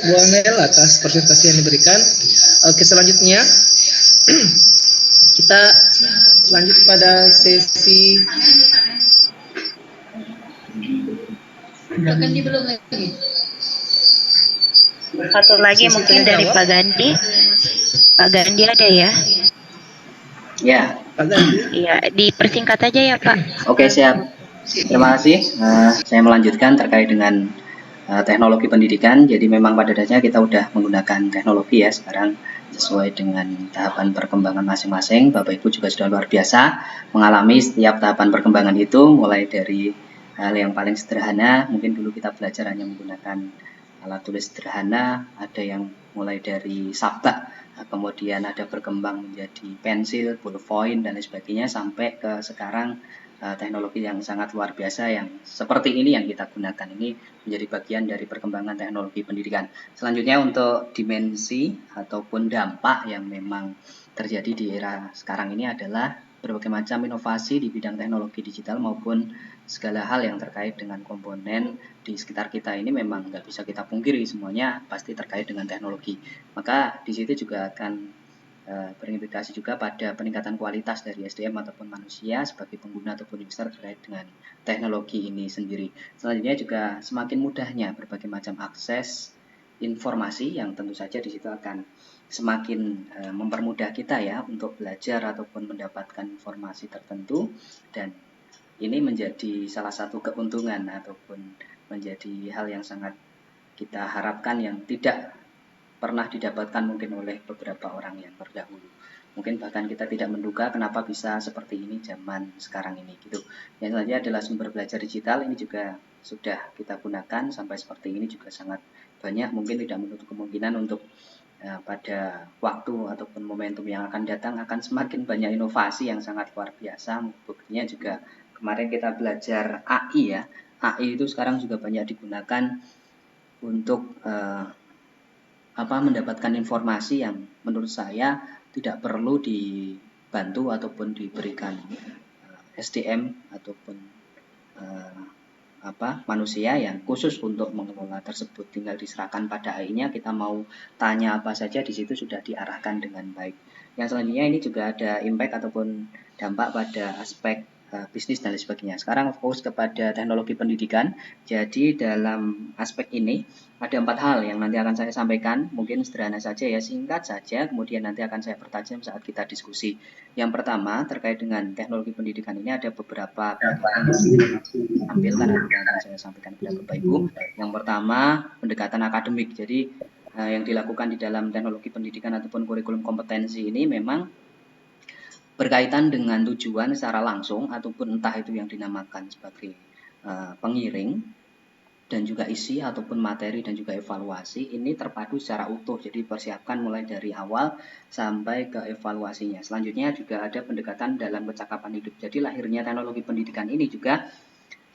Bu Amel atas presentasi yang diberikan. Oke, selanjutnya kita lanjut pada sesi belum lagi. Satu lagi sesi mungkin tanya dari jawab. Pak Gandhi. Pak Gandhi ada ya? Ya. Pak Gandhi. Iya, dipersingkat aja ya Pak. Oke, siap. Terima kasih. Saya melanjutkan terkait dengan teknologi pendidikan. Jadi memang pada dasarnya kita udah menggunakan teknologi ya sekarang sesuai dengan tahapan perkembangan masing-masing. Bapak Ibu juga sudah luar biasa mengalami setiap tahapan perkembangan itu, mulai dari hal yang paling sederhana. Mungkin dulu kita belajar hanya menggunakan alat tulis sederhana, ada yang mulai dari sabak, kemudian ada berkembang menjadi pensil, ballpoint, dan lain sebagainya, sampai ke sekarang teknologi yang sangat luar biasa yang seperti ini yang kita gunakan. Ini menjadi bagian dari perkembangan teknologi pendidikan. Selanjutnya untuk dimensi ataupun dampak yang memang terjadi di era sekarang ini adalah berbagai macam inovasi di bidang teknologi digital maupun segala hal yang terkait dengan komponen di sekitar kita ini memang nggak bisa kita pungkiri, semuanya pasti terkait dengan teknologi. Maka di situ juga akan berimplikasi juga pada peningkatan kualitas dari SDM ataupun manusia sebagai pengguna ataupun user terkait dengan teknologi ini sendiri. Selanjutnya juga semakin mudahnya berbagai macam akses informasi yang tentu saja di situ akan semakin mempermudah kita ya untuk belajar ataupun mendapatkan informasi tertentu, dan ini menjadi salah satu keuntungan ataupun menjadi hal yang sangat kita harapkan yang tidak pernah didapatkan mungkin oleh beberapa orang yang terdahulu. Mungkin bahkan kita tidak menduga kenapa bisa seperti ini zaman sekarang ini gitu. Yang selanjutnya adalah sumber belajar digital, ini juga sudah kita gunakan sampai seperti ini juga sangat banyak, mungkin tidak menutup kemungkinan untuk pada waktu ataupun momentum yang akan datang akan semakin banyak inovasi yang sangat luar biasa. Buktinya juga kemarin kita belajar AI ya. AI itu sekarang juga banyak digunakan untuk mendapatkan informasi yang menurut saya tidak perlu dibantu ataupun diberikan SDM ataupun manusia yang khusus untuk mengelola tersebut. Tinggal diserahkan pada AI-nya, kita mau tanya apa saja di situ sudah diarahkan dengan baik. Yang selanjutnya ini juga ada impact ataupun dampak pada aspek bisnis dan lain sebagainya. Sekarang fokus kepada teknologi pendidikan. Jadi dalam aspek ini ada 4 hal yang nanti akan saya sampaikan. Mungkin sederhana saja ya, singkat saja, kemudian nanti akan saya pertajam saat kita diskusi. Yang pertama terkait dengan teknologi pendidikan ini ada beberapa pendekatan yang tampilkan atau akan saya sampaikan kepada Bapak Ibu. Yang pertama pendekatan akademik. Jadi yang dilakukan di dalam teknologi pendidikan ataupun kurikulum kompetensi ini memang berkaitan dengan tujuan secara langsung ataupun entah itu yang dinamakan sebagai pengiring dan juga isi ataupun materi dan juga evaluasi ini terpadu secara utuh. Jadi persiapkan mulai dari awal sampai ke evaluasinya. Selanjutnya juga ada pendekatan dalam kecakapan hidup. Jadi lahirnya teknologi pendidikan ini juga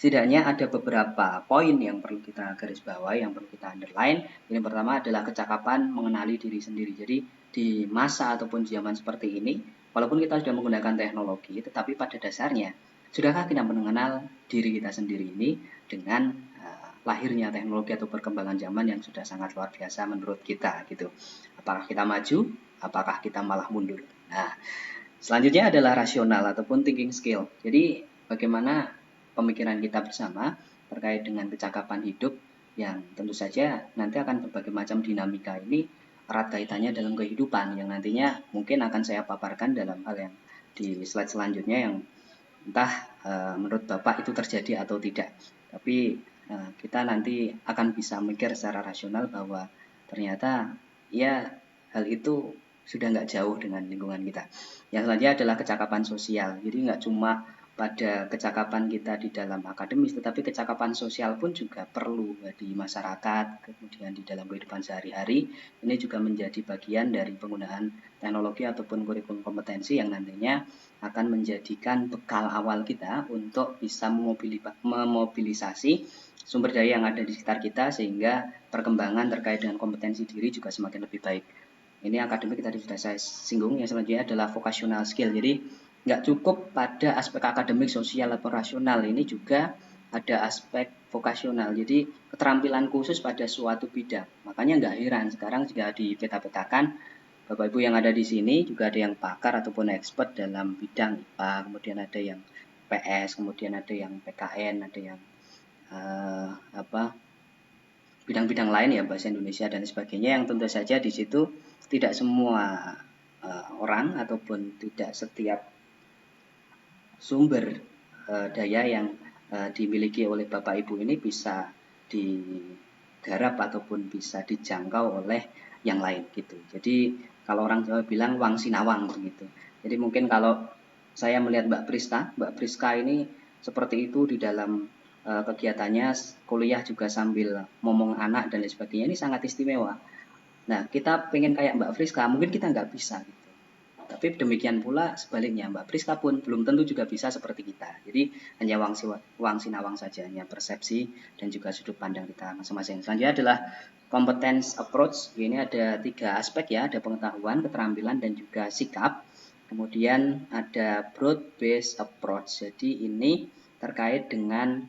setidaknya ada beberapa poin yang perlu kita garis bawahi, yang perlu kita underline. Yang pertama adalah kecakapan mengenali diri sendiri. Jadi di masa ataupun zaman seperti ini, walaupun kita sudah menggunakan teknologi, tetapi pada dasarnya sudahkah kita mengenal diri kita sendiri ini dengan lahirnya teknologi atau perkembangan zaman yang sudah sangat luar biasa menurut kita gitu. Apakah kita maju? Apakah kita malah mundur? Nah, selanjutnya adalah rasional ataupun thinking skill. Jadi bagaimana pemikiran kita bersama terkait dengan kecakapan hidup yang tentu saja nanti akan berbagai macam dinamika ini erat kaitannya dalam kehidupan yang nantinya mungkin akan saya paparkan dalam hal yang di slide selanjutnya yang entah menurut Bapak itu terjadi atau tidak. Tapi kita nanti akan bisa mikir secara rasional bahwa ternyata ya hal itu sudah nggak jauh dengan lingkungan kita. Yang selanjutnya adalah kecakapan sosial. Jadi nggak cuma pada kecakapan kita di dalam akademis, tetapi kecakapan sosial pun juga perlu di masyarakat, kemudian di dalam kehidupan sehari-hari. Ini juga menjadi bagian dari penggunaan teknologi ataupun kurikulum kompetensi yang nantinya akan menjadikan bekal awal kita untuk bisa memobilisasi sumber daya yang ada di sekitar kita sehingga perkembangan terkait dengan kompetensi diri juga semakin lebih baik. Ini akademik tadi sudah saya singgung. Yang selanjutnya adalah vocational skill. Jadi nggak cukup pada aspek akademik, sosial, atau rasional. Ini juga ada aspek vokasional, jadi keterampilan khusus pada suatu bidang. Makanya nggak heran sekarang juga dipeta-petakan, Bapak Ibu yang ada di sini juga ada yang pakar ataupun expert dalam bidang IPA, kemudian ada yang PS, kemudian ada yang PKN, ada yang bidang-bidang lain ya, bahasa Indonesia dan sebagainya, yang tentu saja di situ tidak semua orang ataupun tidak setiap sumber daya yang dimiliki oleh Bapak Ibu ini bisa digarap ataupun bisa dijangkau oleh yang lain gitu. Jadi kalau orang Jawa bilang wang sinawang begitu. Jadi mungkin kalau saya melihat Mbak Priska ini seperti itu di dalam kegiatannya, kuliah juga sambil ngomong anak dan lain sebagainya, ini sangat istimewa. Nah, kita pengen kayak Mbak Priska, mungkin kita nggak bisa gitu. Tapi demikian pula sebaliknya, Mbak Priska pun belum tentu juga bisa seperti kita. Jadi hanya wang sinawang saja, hanya persepsi dan juga sudut pandang kita masing-masing. Selanjutnya adalah competence approach. Ini ada 3 aspek ya, ada pengetahuan, keterampilan, dan juga sikap. Kemudian ada broad based approach. Jadi ini terkait dengan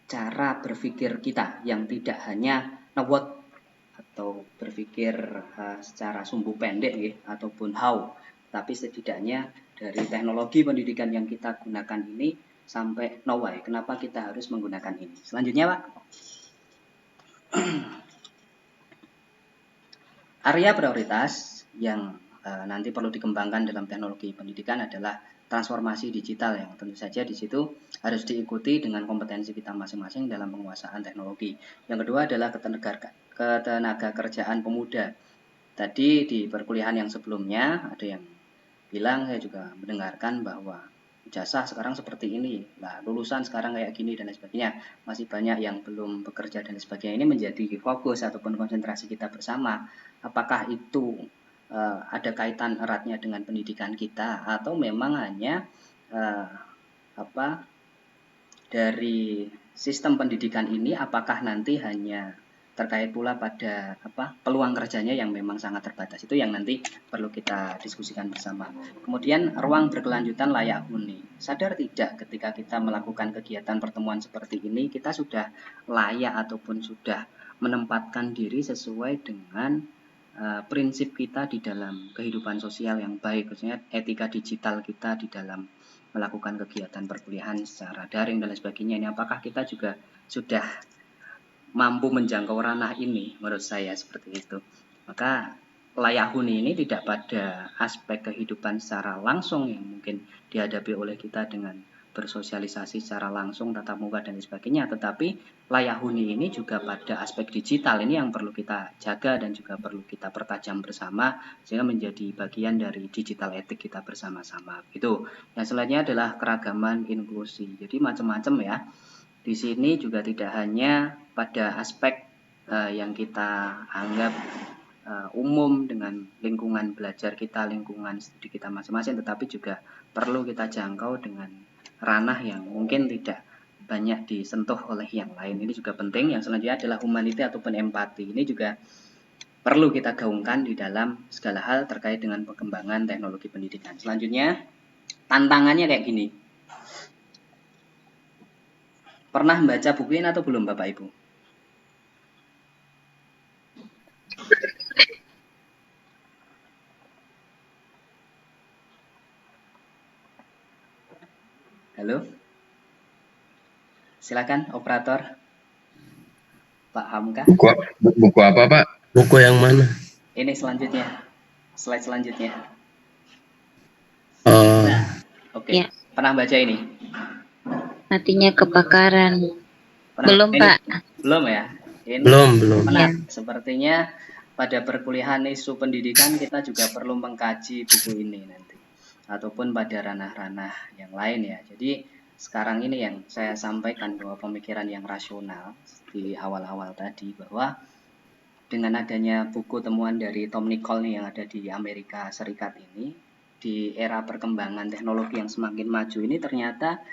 cara berpikir kita yang tidak hanya what atau berpikir secara sumbu pendek ya, ataupun how, tapi setidaknya dari teknologi pendidikan yang kita gunakan ini sampai know why, kenapa kita harus menggunakan ini. Selanjutnya Pak, area prioritas yang nanti perlu dikembangkan dalam teknologi pendidikan adalah transformasi digital, yang tentu saja di situ harus diikuti dengan kompetensi kita masing-masing dalam penguasaan teknologi. Yang kedua adalah ketenaga kerjaan pemuda. Tadi di perkuliahan yang sebelumnya ada yang bilang, saya juga mendengarkan bahwa ijazah sekarang seperti ini, nah lulusan sekarang kayak gini dan lain sebagainya, masih banyak yang belum bekerja dan sebagainya. Ini menjadi fokus ataupun konsentrasi kita bersama. Apakah itu ada kaitan eratnya dengan pendidikan kita, atau memang hanya dari sistem pendidikan ini, apakah nanti hanya terkait pula pada peluang kerjanya yang memang sangat terbatas. Itu yang nanti perlu kita diskusikan bersama. Kemudian ruang berkelanjutan layak huni. Sadar tidak ketika kita melakukan kegiatan pertemuan seperti ini, kita sudah layak ataupun sudah menempatkan diri sesuai dengan prinsip kita di dalam kehidupan sosial yang baik, khususnya etika digital kita di dalam melakukan kegiatan perkuliahan secara daring dan lain sebagainya. Ini apakah kita juga sudah mampu menjangkau ranah ini? Menurut saya seperti itu. Maka layak huni ini tidak pada aspek kehidupan secara langsung yang mungkin dihadapi oleh kita dengan bersosialisasi secara langsung, tatap muka dan sebagainya, tetapi layak huni ini juga pada aspek digital. Ini yang perlu kita jaga dan juga perlu kita pertajam bersama sehingga menjadi bagian dari digital etik kita bersama-sama. Itu. Yang selanjutnya adalah keragaman inklusi. Jadi macam-macam ya. Di sini juga tidak hanya pada aspek yang kita anggap umum dengan lingkungan belajar kita, lingkungan studi kita masing-masing, tetapi juga perlu kita jangkau dengan ranah yang mungkin tidak banyak disentuh oleh yang lain. Ini juga penting. Yang selanjutnya adalah humanity ataupun empati. Ini juga perlu kita gaungkan di dalam segala hal terkait dengan perkembangan teknologi pendidikan. Selanjutnya, tantangannya kayak gini. Pernah baca buku ini atau belum Bapak Ibu? Halo? Silakan operator. Pak Hamka. Buku apa Pak? Buku yang mana? Ini selanjutnya. Slide selanjutnya. Oke. Ya. Pernah baca ini? Matinya kebakaran. Belum ini? Pak. Belum ya? Ini Belum. Ya. Sepertinya pada perkuliahan isu pendidikan kita juga perlu mengkaji buku ini nanti. Ataupun pada ranah-ranah yang lain ya. Jadi sekarang ini yang saya sampaikan bahwa pemikiran yang rasional di awal-awal tadi, bahwa dengan adanya buku temuan dari Tom Nicol nih yang ada di Amerika Serikat ini, di era perkembangan teknologi yang semakin maju ini ternyata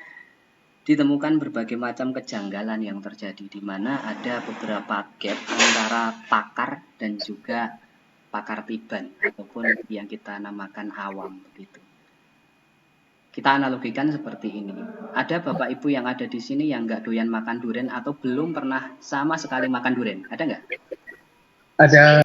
ditemukan berbagai macam kejanggalan yang terjadi, di mana ada beberapa gap antara pakar dan juga pakar tiban ataupun yang kita namakan awam begitu. Kita analogikan seperti ini. Ada Bapak Ibu yang ada di sini yang nggak doyan makan durian atau belum pernah sama sekali makan durian? Ada nggak? Ada.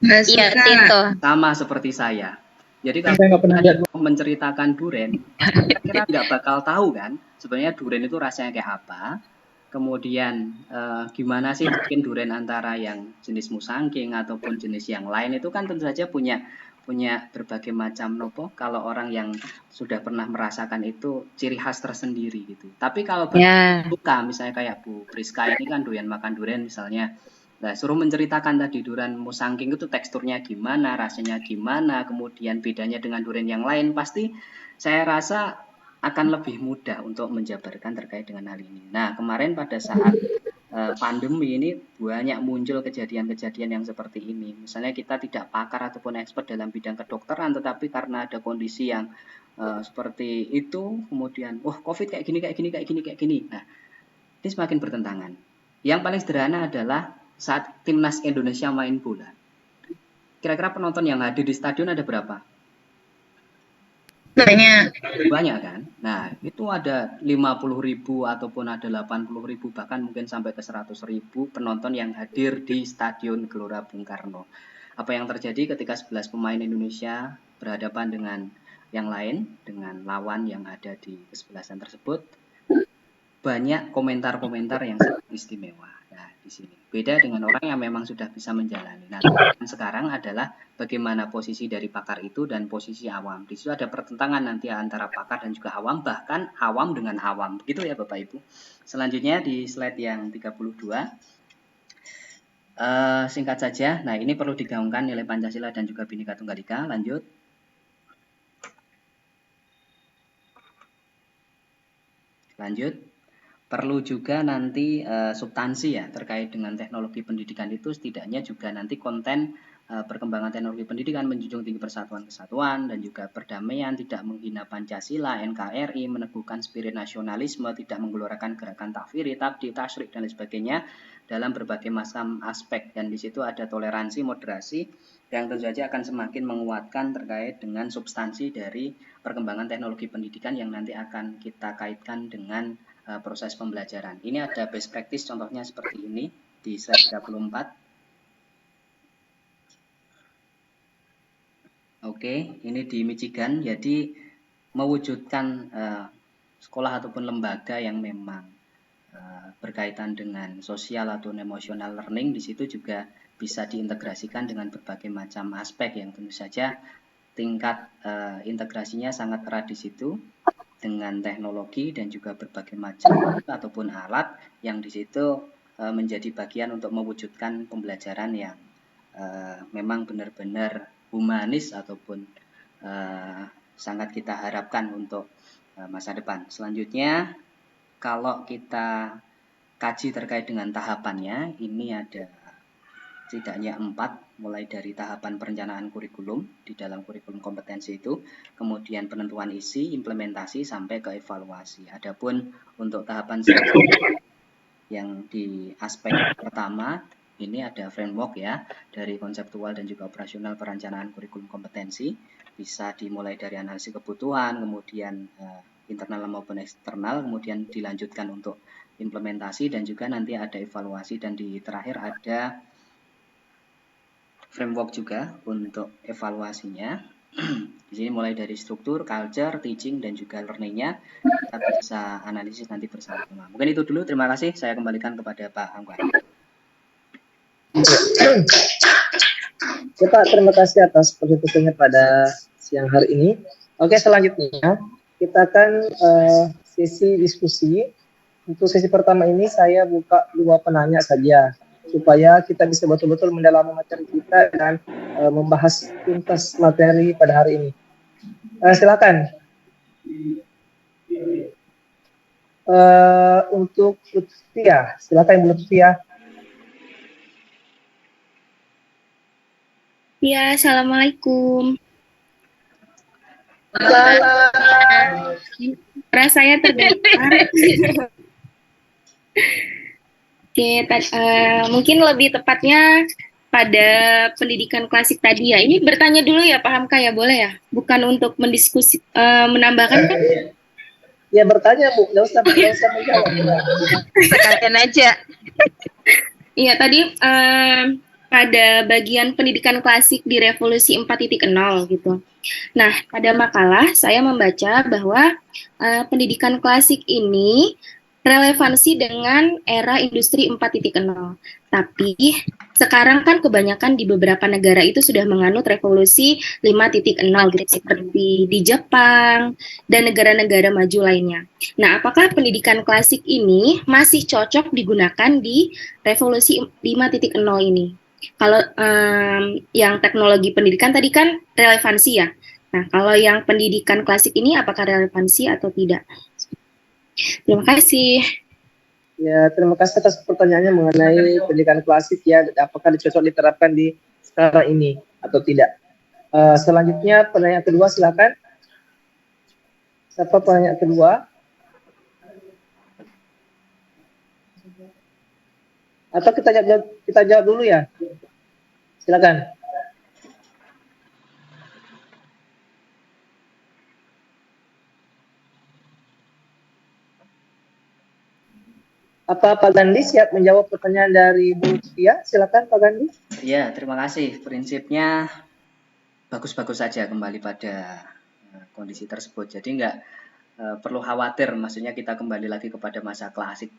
Iya, Tinto. Sama seperti saya. Jadi kalau Saya nggak pernah lihat. menceritakan durian, kira-kira nggak bakal tahu kan sebenarnya durian itu rasanya kayak apa. Kemudian gimana sih mungkin durian antara yang jenis musangking ataupun jenis yang lain itu kan tentu saja punya berbagai macam nopo. Kalau orang yang sudah pernah merasakan itu ciri khas tersendiri gitu. Tapi kalau buka misalnya kayak Bu Priska ini kan doyan makan durian misalnya. Nah, suruh menceritakan tadi durian musangking itu teksturnya gimana, rasanya gimana, kemudian bedanya dengan durian yang lain, pasti saya rasa akan lebih mudah untuk menjabarkan terkait dengan hal ini. Nah, kemarin pada saat pandemi ini banyak muncul kejadian-kejadian yang seperti ini. Misalnya kita tidak pakar ataupun expert dalam bidang kedokteran, tetapi karena ada kondisi yang seperti itu, kemudian, COVID kayak gini, kayak gini, kayak gini, kayak gini. Nah, ini semakin bertentangan. Yang paling sederhana adalah saat timnas Indonesia main bola. Kira-kira penonton yang hadir di stadion ada berapa? Banyak kan? Nah, itu ada 50.000 ataupun ada 80.000 bahkan mungkin sampai ke 100.000 penonton yang hadir di Stadion Gelora Bung Karno. Apa yang terjadi ketika 11 pemain Indonesia berhadapan dengan yang lain, dengan lawan yang ada di kesebelasan tersebut? Banyak komentar-komentar yang sangat istimewa. Nah, di sini beda dengan orang yang memang sudah bisa menjalani. Nah, sekarang adalah bagaimana posisi dari pakar itu dan posisi awam. Di situ ada pertentangan nanti antara pakar dan juga awam, bahkan awam dengan awam. Begitu ya Bapak Ibu. Selanjutnya di slide yang 32. Singkat saja, nah ini perlu digaungkan nilai Pancasila dan juga Bhinneka Tunggal Ika. Lanjut. Perlu juga nanti substansi ya terkait dengan teknologi pendidikan itu setidaknya juga nanti konten perkembangan teknologi pendidikan menjunjung tinggi persatuan kesatuan dan juga perdamaian, tidak menghina Pancasila, NKRI, meneguhkan spirit nasionalisme, tidak menggelorakan gerakan takfiri, tabdi, tasyrik dan lain sebagainya dalam berbagai macam aspek. Dan di situ ada toleransi, moderasi yang tentu saja akan semakin menguatkan terkait dengan substansi dari perkembangan teknologi pendidikan yang nanti akan kita kaitkan dengan proses pembelajaran. Ini ada best practice contohnya seperti ini di slide 34. Oke, ini di Michigan. Jadi mewujudkan sekolah ataupun lembaga yang memang berkaitan dengan sosial atau emotional learning, di situ juga bisa diintegrasikan dengan berbagai macam aspek yang tentu saja tingkat integrasinya sangat erat di situ dengan teknologi dan juga berbagai macam ataupun alat yang di situ menjadi bagian untuk mewujudkan pembelajaran yang memang benar-benar humanis ataupun sangat kita harapkan untuk masa depan. Selanjutnya, kalau kita kaji terkait dengan tahapannya, ini ada setidaknya 4, mulai dari tahapan perencanaan kurikulum di dalam kurikulum kompetensi itu, kemudian penentuan isi, implementasi, sampai ke evaluasi. Adapun untuk tahapan yang di aspek pertama, ini ada framework ya, dari konseptual dan juga operasional perencanaan kurikulum kompetensi, bisa dimulai dari analisis kebutuhan, kemudian internal maupun eksternal, kemudian dilanjutkan untuk implementasi dan juga nanti ada evaluasi dan di terakhir ada framework juga untuk evaluasinya. Di sini mulai dari struktur, culture, teaching, dan juga learning-nya kita bisa analisis nanti bersama-sama. Mungkin itu dulu. Terima kasih. Saya kembalikan kepada Pak Angkwan. Ya, Pak, terima kasih atas presentasinya pada siang hari ini. Oke, selanjutnya kita akan sesi diskusi. Untuk sesi pertama ini saya buka 2 penanya saja, supaya kita bisa betul-betul mendalami materi kita dan membahas tuntas materi pada hari ini. Silakan. Untuk Lutfia, silakan Ibu Lutfia. Ya, assalamualaikum. Suara saya terdengar. Oke, mungkin lebih tepatnya pada pendidikan klasik tadi ya. Ini bertanya dulu ya, paham Kak ya, boleh ya? Bukan untuk mendiskusi, menambahkan kan? Ya bertanya Bu, nggak usah menjawab. Sekalian aja. Iya, tadi pada bagian pendidikan klasik di Revolusi 4.0 gitu. Nah, pada makalah saya membaca bahwa pendidikan klasik ini relevansi dengan era industri 4.0. Tapi sekarang kan kebanyakan di beberapa negara itu sudah menganut revolusi 5.0 gitu, seperti di Jepang dan negara-negara maju lainnya. Nah, apakah pendidikan klasik ini masih cocok digunakan di revolusi 5.0 ini? Kalau yang teknologi pendidikan tadi kan relevansi ya. Nah, kalau yang pendidikan klasik ini apakah relevansi atau tidak? Terima kasih. Ya, terima kasih atas pertanyaannya mengenai pendidikan klasik ya, apakah cocok diterapkan di sekarang ini atau tidak. Selanjutnya pertanyaan kedua, silakan. Siapa pertanyaan kedua? Atau kita jawab dulu ya? Silakan. Apa Pak Gandhi siap menjawab pertanyaan dari Bu Tia? Silakan Pak Gandhi. Ya, terima kasih. Prinsipnya bagus-bagus saja kembali pada kondisi tersebut. Jadi nggak perlu khawatir, maksudnya kita kembali lagi kepada masa klasik.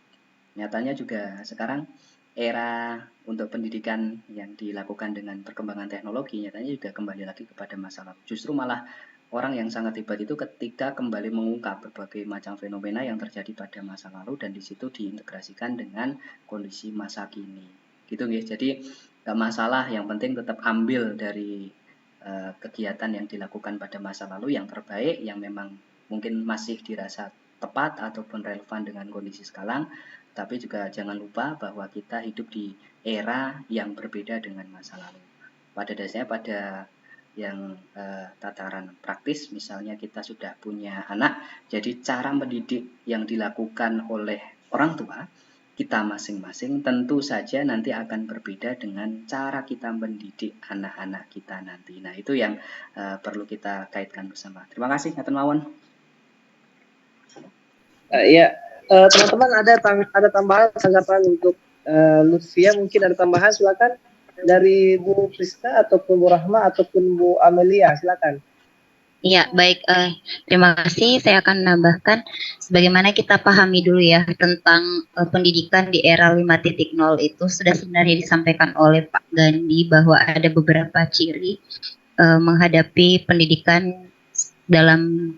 Nyatanya juga sekarang era untuk pendidikan yang dilakukan dengan perkembangan teknologi nyatanya juga kembali lagi kepada masa lalu. Justru malah orang yang sangat hebat itu ketika kembali mengungkap berbagai macam fenomena yang terjadi pada masa lalu dan di situ diintegrasikan dengan kondisi masa kini. Gitu guys. Jadi nggak masalah, yang penting tetap ambil dari kegiatan yang dilakukan pada masa lalu yang terbaik, yang memang mungkin masih dirasa tepat ataupun relevan dengan kondisi sekarang, tapi juga jangan lupa bahwa kita hidup di era yang berbeda dengan masa lalu. Pada dasarnya pada yang tataran praktis, misalnya kita sudah punya anak, jadi cara mendidik yang dilakukan oleh orang tua kita masing-masing tentu saja nanti akan berbeda dengan cara kita mendidik anak-anak kita nanti. Nah, itu yang perlu kita kaitkan bersama. Terima kasih, Ngaten mawon. Ya, teman-teman ada tambahan tanggapan untuk Lutfia, mungkin ada tambahan, silakan dari Bu Priska ataupun Bu Rahma ataupun Bu Amelia, silakan. Iya, baik. Terima kasih. Saya akan menambahkan sebagaimana kita pahami dulu ya tentang pendidikan di era 5.0 itu sudah sebenarnya disampaikan oleh Pak Gandhi bahwa ada beberapa ciri menghadapi pendidikan dalam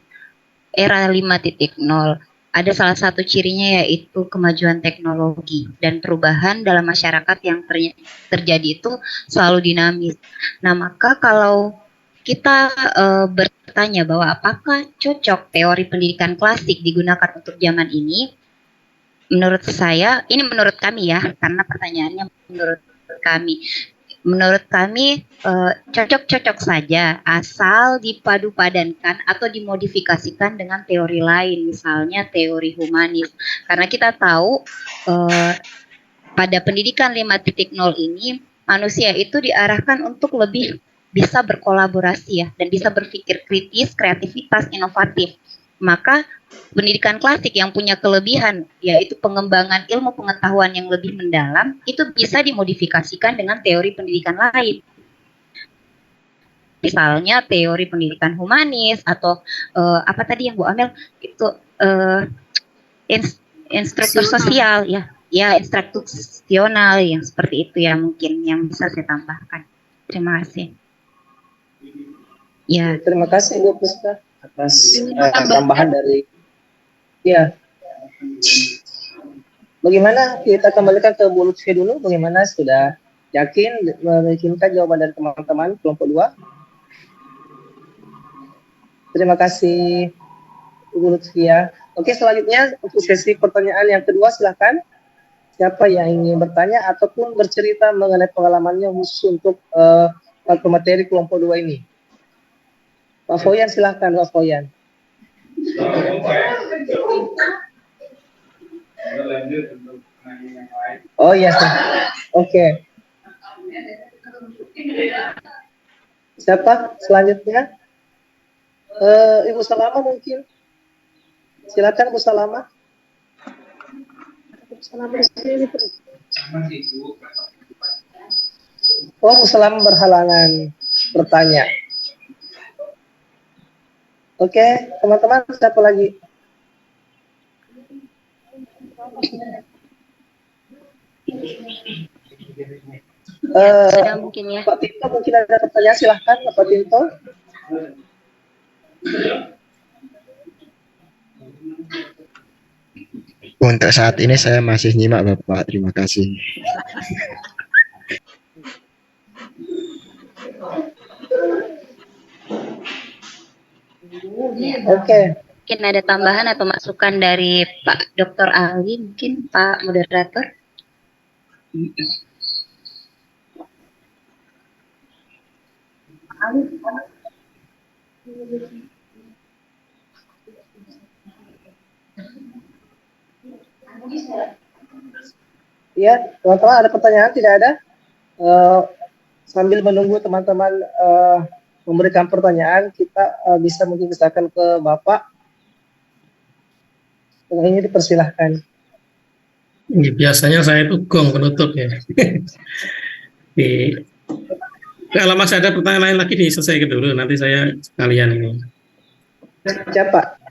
era 5.0. Ada salah satu cirinya yaitu kemajuan teknologi dan perubahan dalam masyarakat yang terjadi itu selalu dinamis. Nah, maka kalau kita bertanya bahwa apakah cocok teori pendidikan klasik digunakan untuk zaman ini, menurut saya, ini menurut kami ya, karena pertanyaannya menurut kami cocok-cocok saja asal dipadu-padankan atau dimodifikasikan dengan teori lain, misalnya teori humanis. Karena kita tahu pada pendidikan 5.0 ini manusia itu diarahkan untuk lebih bisa berkolaborasi ya dan bisa berpikir kritis, kreativitas, inovatif. Maka pendidikan klasik yang punya kelebihan yaitu pengembangan ilmu pengetahuan yang lebih mendalam itu bisa dimodifikasikan dengan teori pendidikan lain. Misalnya teori pendidikan humanis atau apa tadi yang Bu Amel itu instruktur sosial ya instruksional yang seperti itu ya mungkin yang bisa saya tambahkan. Terima kasih. Ya, terima kasih Bu Priska atas tambahan dari ya. Bagaimana kita kembalikan ke Bu Lutfi dulu, bagaimana sudah yakin meyakinkan jawaban dari teman-teman kelompok 2? Terima kasih Bu Lutfi ya. Oke, selanjutnya untuk sesi pertanyaan yang kedua, silakan. Siapa yang ingin bertanya ataupun bercerita mengenai pengalamannya khusus untuk materi kelompok 2 ini? Pak Foyan, silahkan Pak Foyan. Oh iya, oke. Siapa selanjutnya? Ibu Salama mungkin. Silakan Ibu Salama. Ibu Salama di sini. Oh, Ibu Salama berhalangan bertanya. Oke, teman-teman, siapa lagi? Ada mungkin ya. Pak Tinto mungkin ada pertanyaan, silahkan Pak Tinto. Untuk saat ini saya masih nyimak Bapak, terima kasih. Oke. Mungkin ada tambahan atau masukan dari Pak Dr. Ali, mungkin Pak Moderator. Ya, teman-teman ada pertanyaan? Tidak ada? Sambil menunggu teman-teman memberikan pertanyaan, kita bisa mungkin misalkan ke Bapak. Ini dipersilahkan. Biasanya saya itu gong penutup ya. Kalau masih ada pertanyaan lain lagi diselesaikan dulu, nanti saya sekalian ini. Siapa?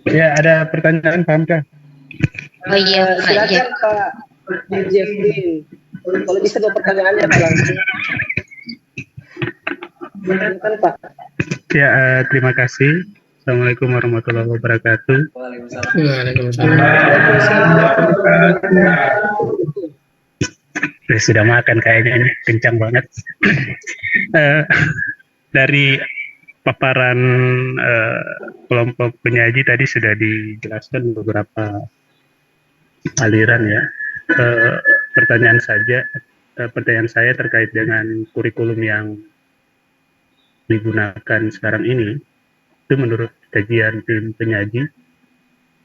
Ya, ada pertanyaan, Pak Hamka. Oh iya, Pak silakan Jeff. Pak Jeffrey. Kalau bisa dua pertanyaannya langsung. Silakan Pak. Ya, terima kasih. Assalamualaikum warahmatullahi wabarakatuh. Waalaikumsalam. Sudah makan kayaknya ini, kencang banget. Dari paparan kelompok penyaji tadi sudah dijelaskan beberapa aliran ya. Pertanyaan saya terkait dengan kurikulum yang digunakan sekarang ini. Itu menurut kajian tim penyaji,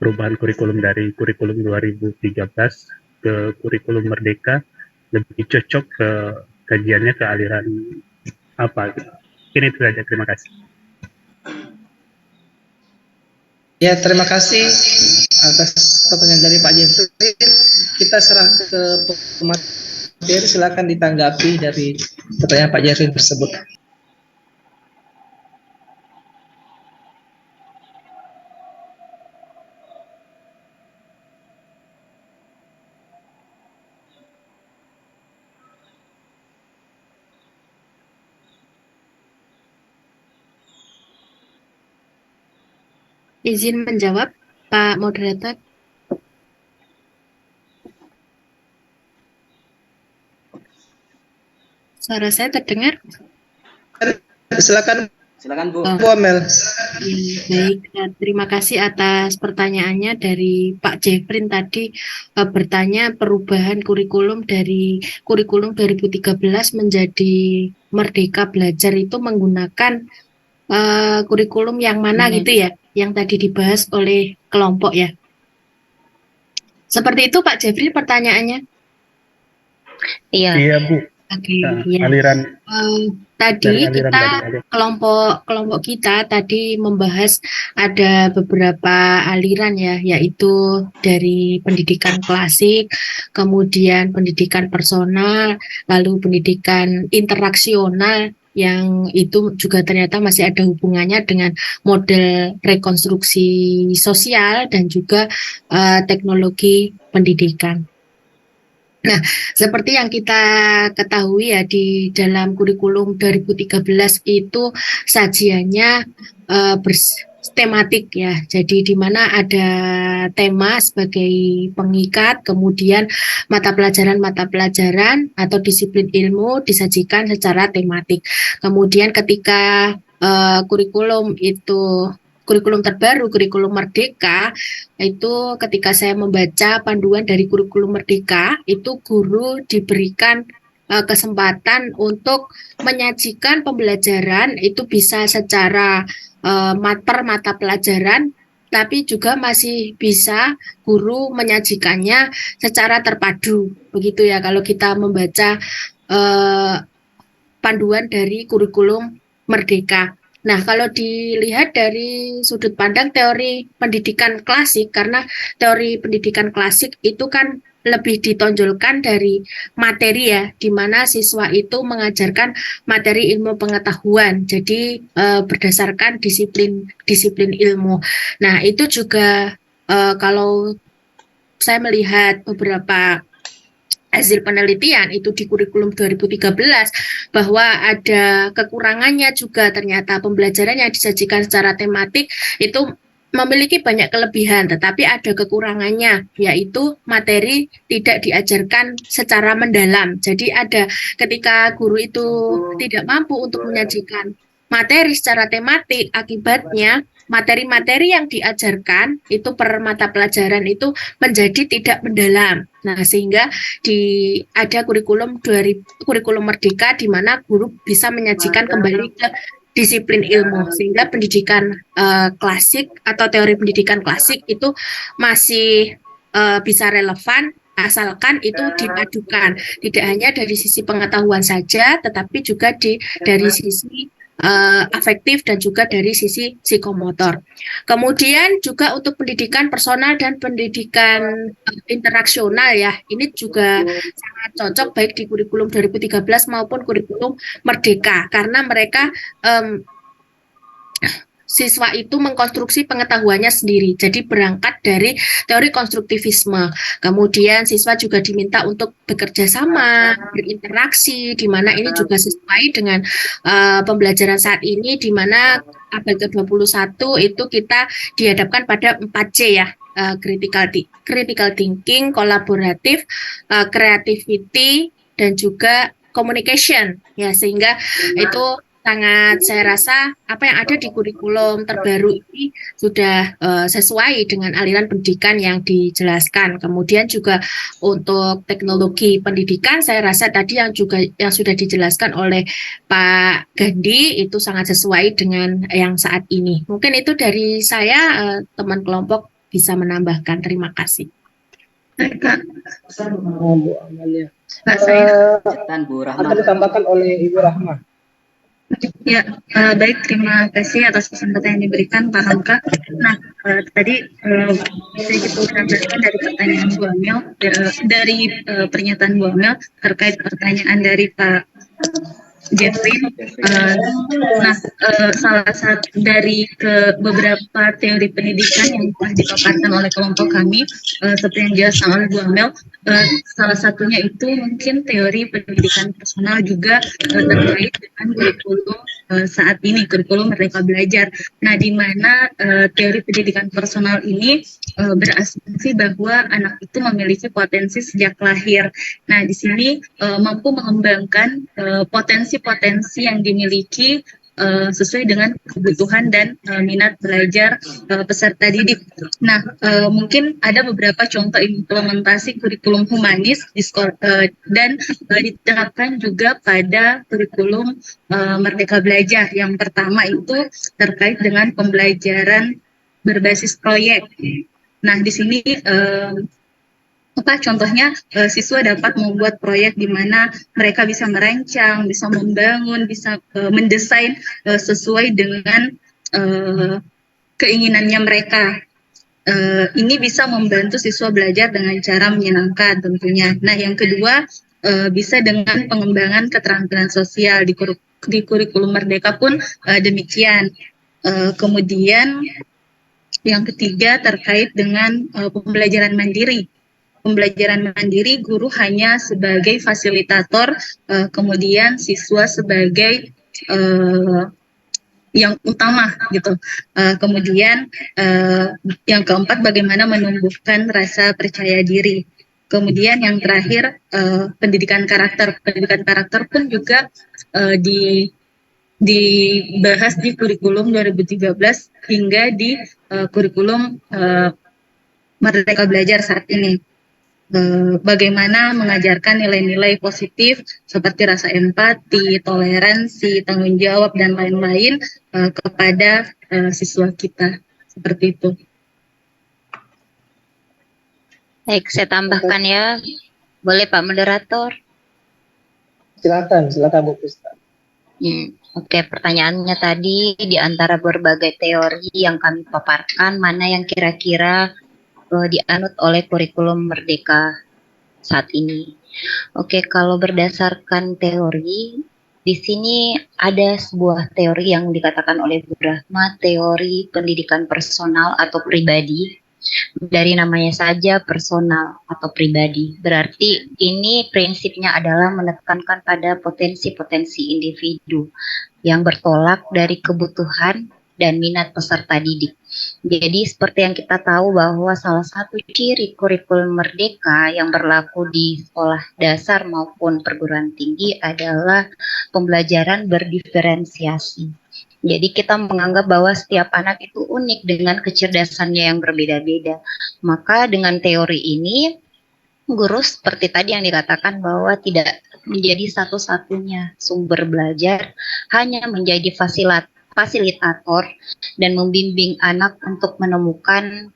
perubahan kurikulum dari kurikulum 2013 ke kurikulum Merdeka lebih cocok ke kajiannya ke aliran apa? Ini itu saja, terima kasih. Ya, terima kasih atas pertanyaan dari Pak Jeffrey. Kita serah ke pemateri, silakan ditanggapi dari pertanyaan Pak Jeffrey tersebut. Izin menjawab, Pak Moderator. Suara saya terdengar? Silakan Bu. Bu Amel. Baik, terima kasih atas pertanyaannya dari Pak Jeffrey tadi, bertanya perubahan kurikulum dari kurikulum 2013 menjadi Merdeka Belajar itu menggunakan kurikulum yang mana gitu ya, yang tadi dibahas oleh kelompok ya. Seperti itu Pak Jeffrey pertanyaannya? Iya. Iya Bu. Oke, ya. Aliran tadi aliran kita dari kelompok kita tadi membahas ada beberapa aliran ya, yaitu dari pendidikan klasik, kemudian pendidikan personal, lalu pendidikan interaksional yang itu juga ternyata masih ada hubungannya dengan model rekonstruksi sosial dan juga teknologi pendidikan. Nah, seperti yang kita ketahui ya, di dalam kurikulum 2013 itu sajiannya tematik ya. Jadi di mana ada tema sebagai pengikat, kemudian mata pelajaran atau disiplin ilmu disajikan secara tematik. Kemudian ketika kurikulum terbaru, kurikulum Merdeka, itu ketika saya membaca panduan dari kurikulum Merdeka, itu guru diberikan kesempatan untuk menyajikan pembelajaran itu bisa secara per mata pelajaran tapi juga masih bisa guru menyajikannya secara terpadu. Begitu ya kalau kita membaca eh, panduan dari kurikulum Merdeka. Nah, kalau dilihat dari sudut pandang teori pendidikan klasik, karena teori pendidikan klasik itu kan lebih ditonjolkan dari materi ya, di mana siswa itu mengajarkan materi ilmu pengetahuan, jadi berdasarkan disiplin ilmu. Nah, itu juga kalau saya melihat beberapa hasil penelitian itu di kurikulum 2013 bahwa ada kekurangannya juga, ternyata pembelajaran yang disajikan secara tematik itu memiliki banyak kelebihan, tetapi ada kekurangannya, yaitu materi tidak diajarkan secara mendalam. Jadi ada ketika guru itu tidak mampu untuk menyajikan materi secara tematik, akibatnya materi-materi yang diajarkan itu per mata pelajaran itu menjadi tidak mendalam. Nah, sehingga ada kurikulum Merdeka di mana guru bisa menyajikan kembali ke disiplin ilmu, sehingga pendidikan klasik atau teori pendidikan klasik itu masih bisa relevan asalkan itu dipadukan, tidak hanya dari sisi pengetahuan saja, tetapi juga dari sisi afektif dan juga dari sisi psikomotor. Kemudian juga untuk pendidikan personal dan pendidikan interaksional ya, ini juga sangat cocok baik di kurikulum 2013 maupun kurikulum Merdeka, karena mereka siswa itu mengkonstruksi pengetahuannya sendiri. Jadi berangkat dari teori konstruktivisme. Kemudian siswa juga diminta untuk bekerja sama, berinteraksi, di mana ini juga sesuai dengan pembelajaran saat ini, di mana abad ke-21 itu kita dihadapkan pada 4C ya. Critical thinking, kolaboratif, creativity, dan juga communication ya, sehingga itu sangat, saya rasa apa yang ada di kurikulum terbaru ini sudah sesuai dengan aliran pendidikan yang dijelaskan. Kemudian juga untuk teknologi pendidikan, saya rasa tadi yang sudah dijelaskan oleh Pak Gandhi itu sangat sesuai dengan yang saat ini. Mungkin itu dari saya, teman kelompok bisa menambahkan. Terima kasih. Bu Amalia. Bu Rahma. Akan ditambahkan oleh Ibu Rahma. Ya, baik, terima kasih atas kesempatan yang diberikan Pak Hamka. Nah, tadi bisa kita gambarkan dari pertanyaan Bu Amel, dari pernyataan Bu Amel terkait pertanyaan dari Pak Jeffrey. Salah satu dari beberapa teori pendidikan yang telah dipaparkan oleh kelompok kami, seperti yang dijelaskan oleh Bu Amel, salah satunya itu mungkin teori pendidikan personal juga terkait dengan kurikulum saat ini, kurikulum Merdeka Belajar. Nah, di mana teori pendidikan personal ini berasumsi bahwa anak itu memiliki potensi sejak lahir. Nah, di sini mampu mengembangkan potensi-potensi yang dimiliki sesuai dengan kebutuhan dan minat belajar peserta didik. Nah, mungkin ada beberapa contoh implementasi kurikulum humanis dan diterapkan juga pada kurikulum Merdeka Belajar. Yang pertama itu terkait dengan pembelajaran berbasis proyek. Nah, di sini contohnya siswa dapat membuat proyek di mana mereka bisa merancang, bisa membangun, bisa mendesain sesuai dengan keinginannya mereka. Ini bisa membantu siswa belajar dengan cara menyenangkan tentunya. Nah, yang kedua bisa dengan pengembangan keterampilan sosial di kurikulum Merdeka pun demikian. Kemudian yang ketiga terkait dengan pembelajaran mandiri. Pembelajaran mandiri, guru hanya sebagai fasilitator, kemudian siswa sebagai yang utama gitu. Kemudian yang keempat, bagaimana menumbuhkan rasa percaya diri. Kemudian yang terakhir pendidikan karakter. Pendidikan karakter pun juga dibahas di kurikulum 2013 hingga di kurikulum Merdeka Belajar saat ini. Bagaimana mengajarkan nilai-nilai positif seperti rasa empati, toleransi, tanggung jawab, dan lain-lain kepada siswa kita. Seperti itu. Baik, saya tambahkan ya. Boleh Pak Moderator? Silakan Bu Krista. Oke, pertanyaannya tadi di antara berbagai teori yang kami paparkan, mana yang kira-kira dianut oleh kurikulum Merdeka saat ini? Oke, kalau berdasarkan teori, di sini ada sebuah teori yang dikatakan oleh Bu Rahma, teori pendidikan personal atau pribadi. Dari namanya saja personal atau pribadi. Berarti ini prinsipnya adalah menekankan pada potensi-potensi individu yang bertolak dari kebutuhan dan minat peserta didik. Jadi seperti yang kita tahu bahwa salah satu ciri kurikulum Merdeka yang berlaku di sekolah dasar maupun perguruan tinggi adalah pembelajaran berdiferensiasi. Jadi kita menganggap bahwa setiap anak itu unik dengan kecerdasannya yang berbeda-beda. Maka dengan teori ini, guru seperti tadi yang dikatakan bahwa tidak menjadi satu-satunya sumber belajar, hanya menjadi fasilitator dan membimbing anak untuk menemukan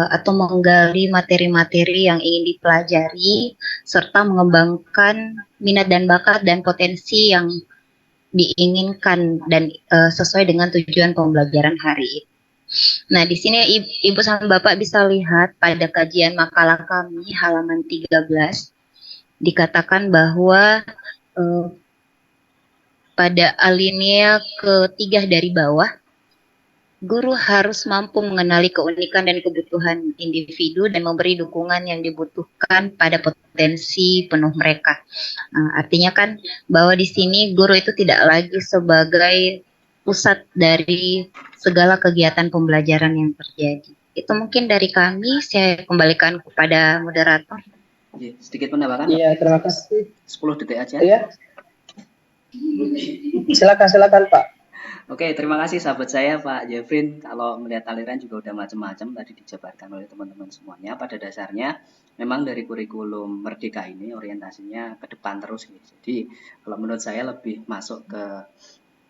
atau menggali materi-materi yang ingin dipelajari, serta mengembangkan minat dan bakat dan potensi yang diinginkan dan sesuai dengan tujuan pembelajaran hari ini. Nah, di sini Ibu sama Bapak bisa lihat pada kajian makalah kami halaman 13 dikatakan bahwa pada alinea ketiga dari bawah, guru harus mampu mengenali keunikan dan kebutuhan individu dan memberi dukungan yang dibutuhkan pada potensi penuh mereka. Artinya kan bahwa di sini guru itu tidak lagi sebagai pusat dari segala kegiatan pembelajaran yang terjadi. Itu mungkin dari kami, saya kembalikan kepada moderator. Sedikit penambahan. Iya, terima kasih. 10 detik aja. Iya. Silakan Pak. Oke, terima kasih sahabat saya Pak Jeffrin. Kalau melihat aliran juga udah macam-macam tadi dijabarkan oleh teman-teman semuanya. Pada dasarnya memang dari kurikulum Merdeka ini orientasinya ke depan terus gitu. Jadi kalau menurut saya lebih masuk ke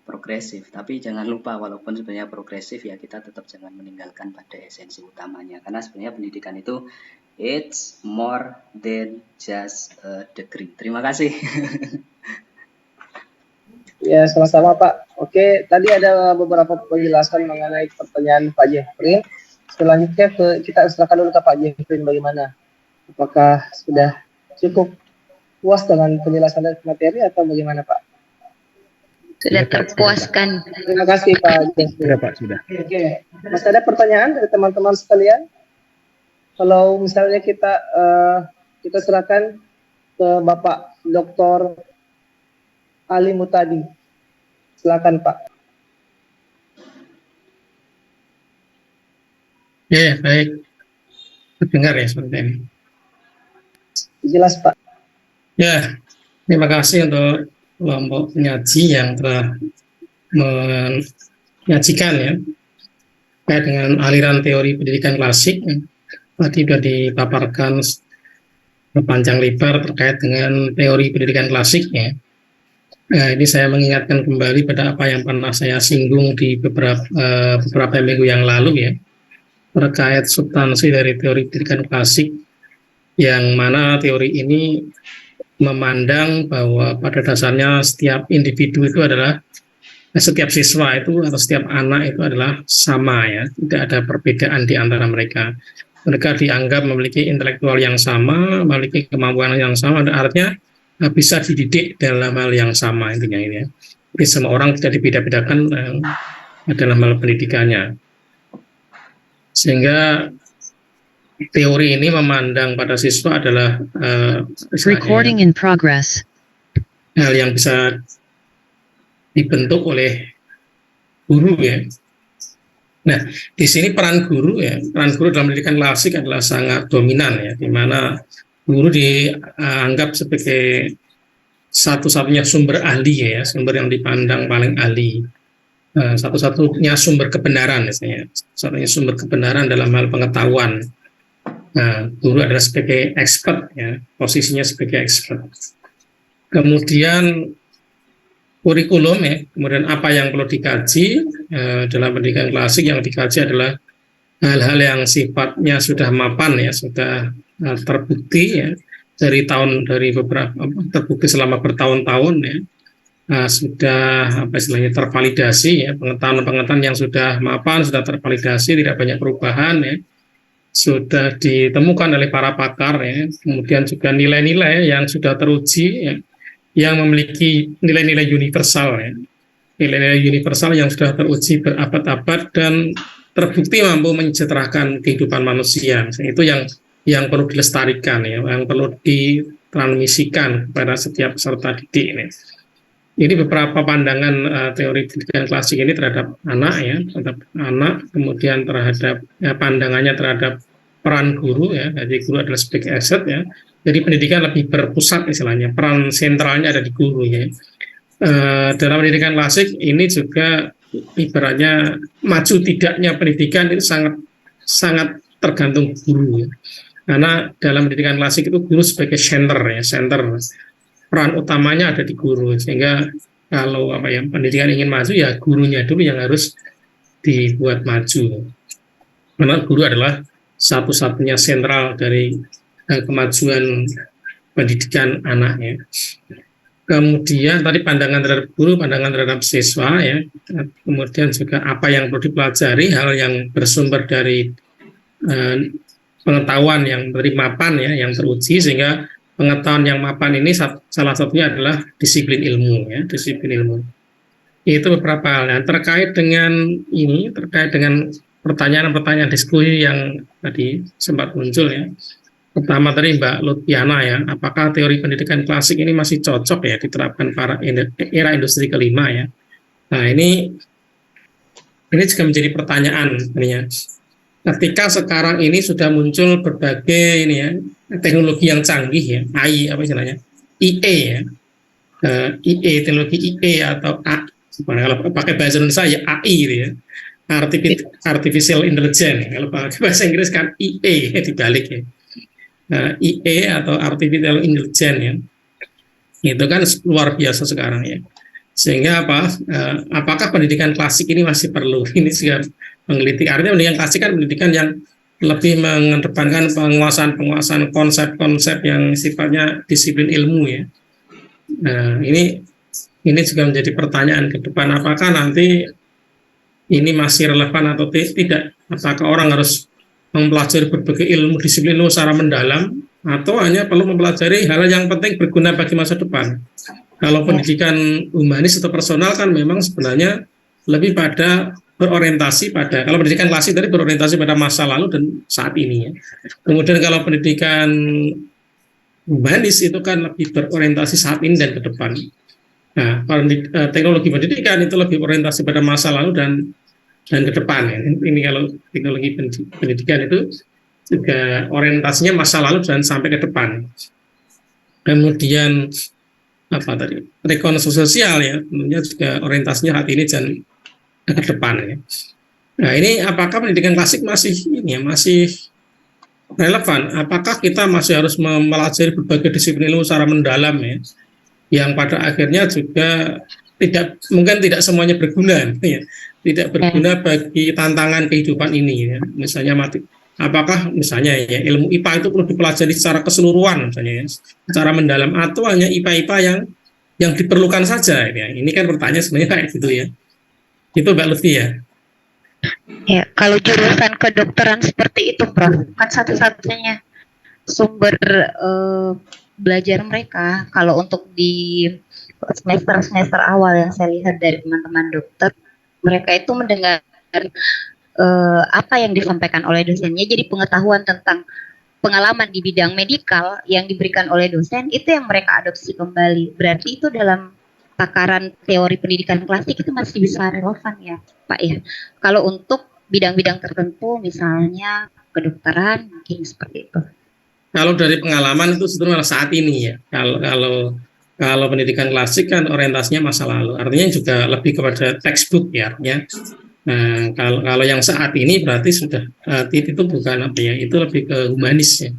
progresif. Tapi jangan lupa walaupun sebenarnya progresif ya kita tetap jangan meninggalkan pada esensi utamanya. Karena sebenarnya pendidikan itu it's more than just a degree. Terima kasih. Ya, sama-sama Pak. Oke, tadi ada beberapa penjelasan mengenai pertanyaan Pak Jeffrin. Selanjutnya kita serahkan dulu ke Pak Jeffrin bagaimana? Apakah sudah cukup puas dengan penjelasan dari materi atau bagaimana Pak? Sudah terpuaskan. Terima kasih Pak Jeffrin. Sudah Pak, sudah. Oke, masih ada pertanyaan dari teman-teman sekalian? Kalau misalnya kita serahkan ke Bapak Dr. Ali Mutadi. Silakan Pak. Ya, baik. Terdengar ya seperti ini. Jelas Pak. Ya, terima kasih untuk kelompok penyaji yang telah menyajikan ya terkait dengan aliran teori pendidikan klasik. Tadi sudah dipaparkan berpanjang lebar terkait dengan teori pendidikan klasik ya. Nah, ini saya mengingatkan kembali pada apa yang pernah saya singgung di beberapa minggu yang lalu ya, terkait substansi dari teori pendidikan klasik, yang mana teori ini memandang bahwa pada dasarnya setiap individu itu adalah, setiap siswa itu atau setiap anak itu adalah sama ya, tidak ada perbedaan di antara mereka. Mereka dianggap memiliki intelektual yang sama, memiliki kemampuan yang sama, dan artinya bisa dididik dalam hal yang sama intinya ini ya. Jadi semua orang tidak dibeda-bedakan dalam hal pendidikannya. Sehingga teori ini memandang pada siswa adalah recording in progress. Hal yang bisa dibentuk oleh guru ya. Nah, di sini peran guru ya, peran guru dalam pendidikan klasik adalah sangat dominan ya, di mana guru dianggap sebagai satu-satunya sumber ahli ya, sumber yang dipandang paling ahli, satu-satunya sumber kebenaran misalnya, satunya sumber kebenaran dalam hal pengetahuan. Nah, guru adalah sebagai expert ya, posisinya sebagai expert. Kemudian kurikulum ya, kemudian apa yang perlu dikaji dalam pendidikan klasik, yang dikaji adalah hal-hal yang sifatnya sudah mapan ya, sudah terbukti ya dari beberapa terbukti selama bertahun-tahun ya. Sudah istilahnya tervalidasi ya, pengetahuan yang sudah mapan, sudah tervalidasi, tidak banyak perubahan ya, sudah ditemukan oleh para pakar ya, kemudian juga nilai-nilai yang sudah teruji ya, yang memiliki nilai-nilai universal ya, nilai-nilai universal yang sudah teruji berabad-abad dan terbukti mampu mensejahterakan kehidupan manusia. Itu yang perlu dilestarikan ya, yang perlu ditransmisikan kepada setiap peserta didik ini. Ini beberapa pandangan teori pendidikan klasik ini terhadap anak ya, terhadap anak, kemudian terhadap pandangannya terhadap peran guru ya, jadi guru adalah sebagai aset ya. Jadi pendidikan lebih berpusat istilahnya, peran sentralnya ada di guru ya. Dalam pendidikan klasik ini juga ibaratnya maju tidaknya pendidikan itu sangat tergantung guru ya. Karena dalam pendidikan klasik itu guru sebagai center peran utamanya ada di guru, sehingga kalau pendidikan ingin maju ya gurunya dulu yang harus dibuat maju. Karena guru adalah satu-satunya sentral dari kemajuan pendidikan anaknya. Kemudian tadi pandangan terhadap guru, pandangan terhadap siswa ya, kemudian juga apa yang perlu dipelajari, hal yang bersumber dari pengetahuan yang dari mapan ya, yang teruji, sehingga pengetahuan yang mapan ini salah satunya adalah disiplin ilmu ya, disiplin ilmu. Itu beberapa hal. Nah, terkait dengan pertanyaan-pertanyaan diskusi yang tadi sempat muncul ya. Pertama tadi Mbak Lutfiana ya, apakah teori pendidikan klasik ini masih cocok ya diterapkan pada era industri kelima ya. Nah, ini juga menjadi pertanyaan sebenarnya. Ketika sekarang ini sudah muncul berbagai teknologi yang canggih ya, IE ya, teknologi IE atau kalau pakai bahasa Indonesia ya AI gitu ya, artificial intelligence. Kalau pakai bahasa Inggris kan IE dibalik ya, IE atau artificial intelligence ya, itu kan luar biasa sekarang ya. Sehingga apakah pendidikan klasik ini masih perlu? Ini juga menggelitik. Artinya pendidikan klasik kan pendidikan yang lebih mengedepankan penguasaan konsep-konsep yang sifatnya disiplin ilmu ya. Nah, ini juga menjadi pertanyaan ke depan, apakah nanti ini masih relevan atau tidak? Apakah orang harus mempelajari berbagai ilmu disiplin ilmu secara mendalam, atau hanya perlu mempelajari hal yang penting berguna bagi masa depan? Kalau pendidikan humanis atau personal kan memang sebenarnya lebih pada berorientasi pada, kalau pendidikan klasik tadi berorientasi pada masa lalu dan saat ini ya. Kemudian kalau pendidikan humanis itu kan lebih berorientasi saat ini dan ke depan. Nah, teknologi pendidikan itu lebih berorientasi pada masa lalu dan ke depan ya. Ini kalau teknologi pendidikan itu juga orientasinya masa lalu dan sampai ke depan. Kemudian rekonstruksi sosial ya, tentunya juga orientasinya saat ini dan ke depan ya. Nah, ini apakah pendidikan klasik masih relevan? Apakah kita masih harus mempelajari berbagai disiplin ilmu secara mendalam ya, yang pada akhirnya juga mungkin tidak semuanya berguna ya, tidak berguna bagi tantangan kehidupan ini ya. Misalnya apakah misalnya ya ilmu IPA itu perlu dipelajari secara keseluruhan misalnya ya, secara mendalam, atau hanya IPA yang diperlukan saja ya. Ini kan pertanyaan sebenarnya kayak gitu ya. Itu Mbak Lutfi ya. Ya, kalau jurusan kedokteran seperti itu, Prof, kan satu-satunya sumber belajar mereka. Kalau untuk di semester awal yang saya lihat dari teman-teman dokter, mereka itu mendengar apa yang disampaikan oleh dosennya, jadi pengetahuan tentang pengalaman di bidang medikal yang diberikan oleh dosen itu yang mereka adopsi kembali. Berarti itu dalam takaran teori pendidikan klasik itu masih bisa relevan ya Pak ya. Kalau untuk bidang-bidang tertentu misalnya kedokteran mungkin seperti itu. Kalau dari pengalaman itu sebetulnya saat ini ya. Kalau pendidikan klasik kan orientasinya masa lalu. Artinya juga lebih kepada textbook ya. Nah, kalau yang saat ini berarti sudah itu bukan itu lebih ke humanis ya.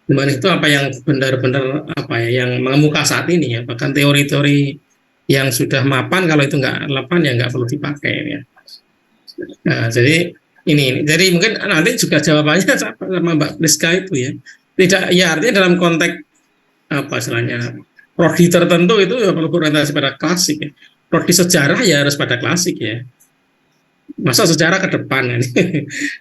Humanis itu apa yang benar-benar yang mengemuka saat ini ya. Bahkan teori-teori yang sudah mapan kalau itu nggak relevan ya nggak perlu dipakai ya. Nah, jadi mungkin nanti juga jawabannya sama Mbak Priska itu ya. Tidak, ya artinya dalam konteks apa istilahnya prodi tertentu itu ya perlu berorientasi pada klasik ya. Prodi sejarah ya harus pada klasik ya. Masa sejarah ke depan ya.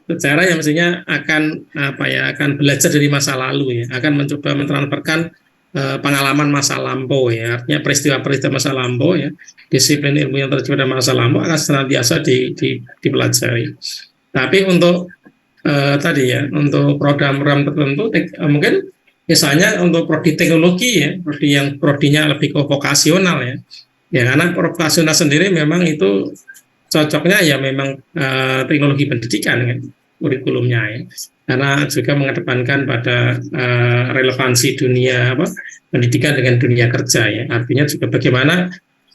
Sejarah yang mestinya akan apa ya, akan belajar dari masa lalu ya, akan mencoba mentransferkan pengalaman masa lampau ya, artinya peristiwa-peristiwa masa lampau ya, disiplin ilmu yang terjadi pada masa lampau akan senantiasa dipelajari. Tapi untuk tadi ya, untuk program-program tertentu mungkin misalnya untuk prodi teknologi ya, prodinya lebih ke vokasional ya. Ya karena vokasional sendiri memang itu cocoknya ya memang teknologi pendidikan kan kurikulumnya ya. Karena juga mengedepankan pada relevansi dunia pendidikan dengan dunia kerja ya. Artinya juga bagaimana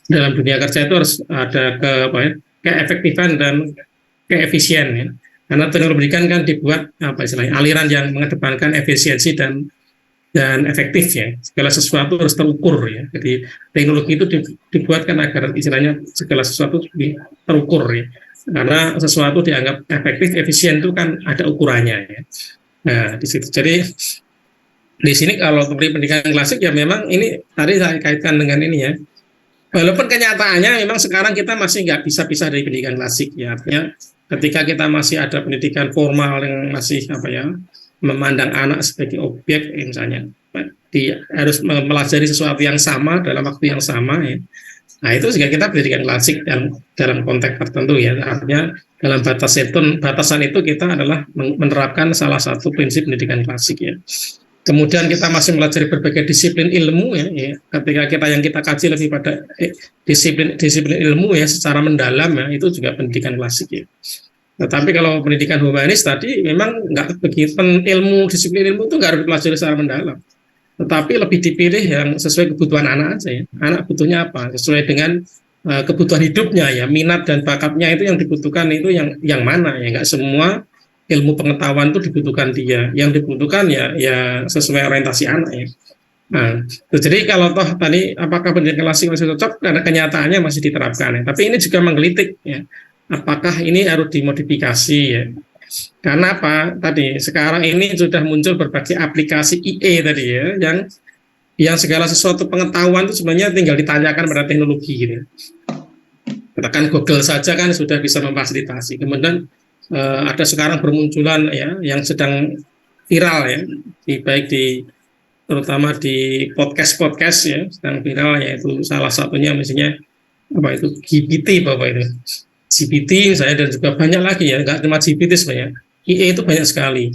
dalam dunia kerja itu harus ada keefektifan dan keefisien ya. Karena teknologi pendidikan kan dibuat istilahnya aliran yang mengedepankan efisiensi dan efektif ya. Segala sesuatu harus terukur ya. Jadi teknologi itu dibuatkan agar istilahnya segala sesuatu terukur ya. Karena sesuatu dianggap efektif, efisien itu kan ada ukurannya ya. Nah, di situ. Jadi di sini kalau pendidikan klasik ya memang ini tadi saya kaitkan dengan ini ya. Walaupun kenyataannya memang sekarang kita masih nggak bisa pisah dari pendidikan klasik ya. Artinya ketika kita masih ada pendidikan formal yang masih memandang anak sebagai objek misalnya, dia harus mempelajari sesuatu yang sama dalam waktu yang sama ya. Nah itu juga kita pendidikan klasik dalam konteks tertentu ya. Artinya dalam batasan itu kita adalah menerapkan salah satu prinsip pendidikan klasik ya. Kemudian kita masih mempelajari berbagai disiplin ilmu ya. Ketika yang kita kaji lebih pada disiplin ilmu ya secara mendalam ya, itu juga pendidikan klasik ya. Tetapi kalau pendidikan humanis tadi memang nggak begitu, disiplin ilmu itu nggak harus dipelajari secara mendalam. Tetapi lebih dipilih yang sesuai kebutuhan anak aja ya. Anak butuhnya apa? Sesuai dengan kebutuhan hidupnya ya, minat dan bakatnya itu yang dibutuhkan itu yang mana ya. Nggak semua ilmu pengetahuan itu dibutuhkan dia. Yang dibutuhkan ya sesuai orientasi anak ya. Nah, jadi kalau toh tadi apakah pendidikan klasik masih cocok? Karena kenyataannya masih diterapkan ya. Tapi ini juga menggelitik ya. Apakah ini harus dimodifikasi ya? Karena apa? Tadi sekarang ini sudah muncul berbagai aplikasi IE tadi ya, yang segala sesuatu pengetahuan itu sebenarnya tinggal ditanyakan pada teknologi gitu. Katakan Google saja kan sudah bisa memfasilitasi. Kemudian ada sekarang bermunculan ya yang sedang viral ya, terutama di podcast ya sedang viral, yaitu salah satunya misalnya itu GPT GPT saya dan juga banyak lagi ya, nggak cuma GPT sebenarnya, IE itu banyak sekali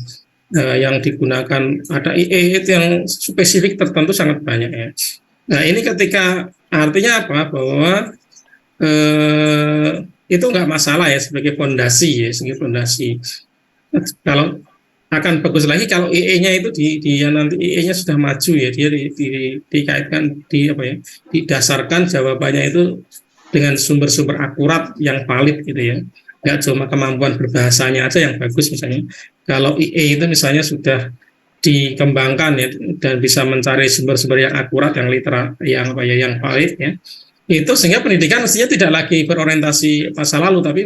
yang digunakan. Ada IE itu yang spesifik tertentu sangat banyak ya. Nah ini ketika artinya apa, bahwa itu nggak masalah ya sebagai fondasi. Kalau akan bagus lagi kalau IE-nya itu nanti IE-nya sudah maju ya, dia dikaitkan didasarkan jawabannya itu dengan sumber-sumber akurat yang valid gitu ya, nggak cuma kemampuan berbahasanya aja yang bagus misalnya. Kalau IE itu misalnya sudah dikembangkan ya dan bisa mencari sumber-sumber yang akurat, yang valid ya, itu sehingga pendidikan mestinya tidak lagi berorientasi masa lalu, tapi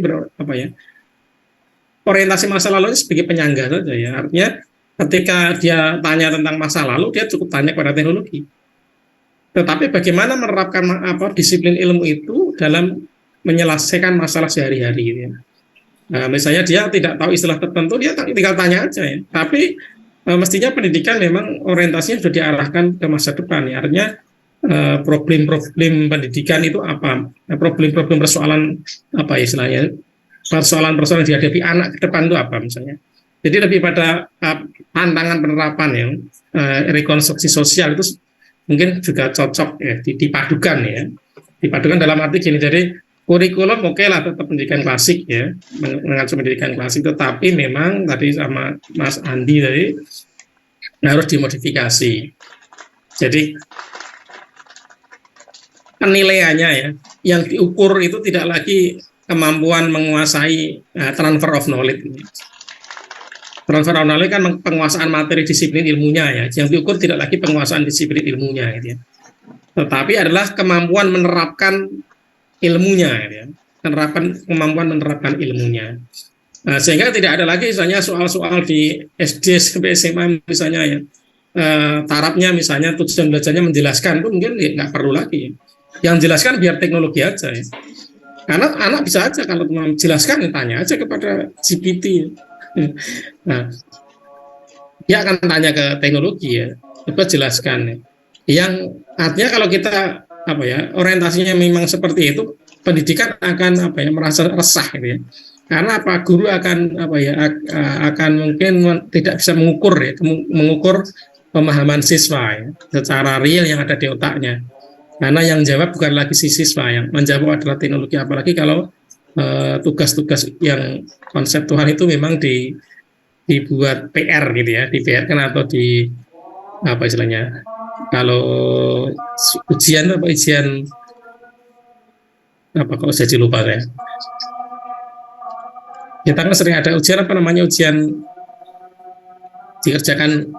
orientasi masa lalu sebagai penyangga saja ya. Artinya ketika dia tanya tentang masa lalu, dia cukup tanya pada teknologi. Tetapi bagaimana menerapkan disiplin ilmu itu dalam menyelesaikan masalah sehari-hari ya. Nah, misalnya dia tidak tahu istilah tertentu, dia tinggal tanya aja ya. Tapi mestinya pendidikan memang orientasinya sudah diarahkan ke masa depan ya. Artinya problem-problem pendidikan itu apa? Problem-problem persoalan istilahnya? Persoalan-persoalan yang dihadapi anak ke depan itu apa misalnya? Jadi lebih pada tantangan penerapan yang rekonstruksi sosial itu mungkin juga cocok ya dipadukan dalam arti gini. Jadi kurikulum oke lah tetap pendidikan klasik ya, mengacu pendidikan klasik, tetapi memang tadi sama Mas Andi tadi harus dimodifikasi. Jadi penilaiannya ya, yang diukur itu tidak lagi kemampuan menguasai transfer of knowledge. Transfer of knowledge kan penguasaan materi disiplin ilmunya ya. Yang diukur tidak lagi penguasaan disiplin ilmunya gitu ya. Tetapi adalah kemampuan menerapkan ilmunya gitu ya. Kemampuan menerapkan ilmunya. Sehingga tidak ada lagi misalnya soal-soal di SD sampai SMA misalnya ya. tarafnya misalnya tujuan belajarnya menjelaskan, itu mungkin nggak perlu lagi. Yang jelaskan biar teknologi aja ya. Karena anak bisa aja kalau menjelaskan tanya aja kepada GPT. Nah, dia akan tanya ke teknologi ya, coba jelaskan ya. Yang artinya kalau kita orientasinya memang seperti itu, pendidikan akan merasa resah gitu ya. Karena guru akan akan mungkin tidak bisa mengukur pemahaman siswa ya, secara real yang ada di otaknya. Karena yang jawab bukan lagi si siswa, yang menjawab adalah teknologi. Apalagi kalau tugas-tugas yang konseptual itu memang dibuat PR gitu ya, di PR kan atau di apa istilahnya? Kalau ujian kalau saya lupa ya. Kita kan sering ada ujian ujian dikerjakan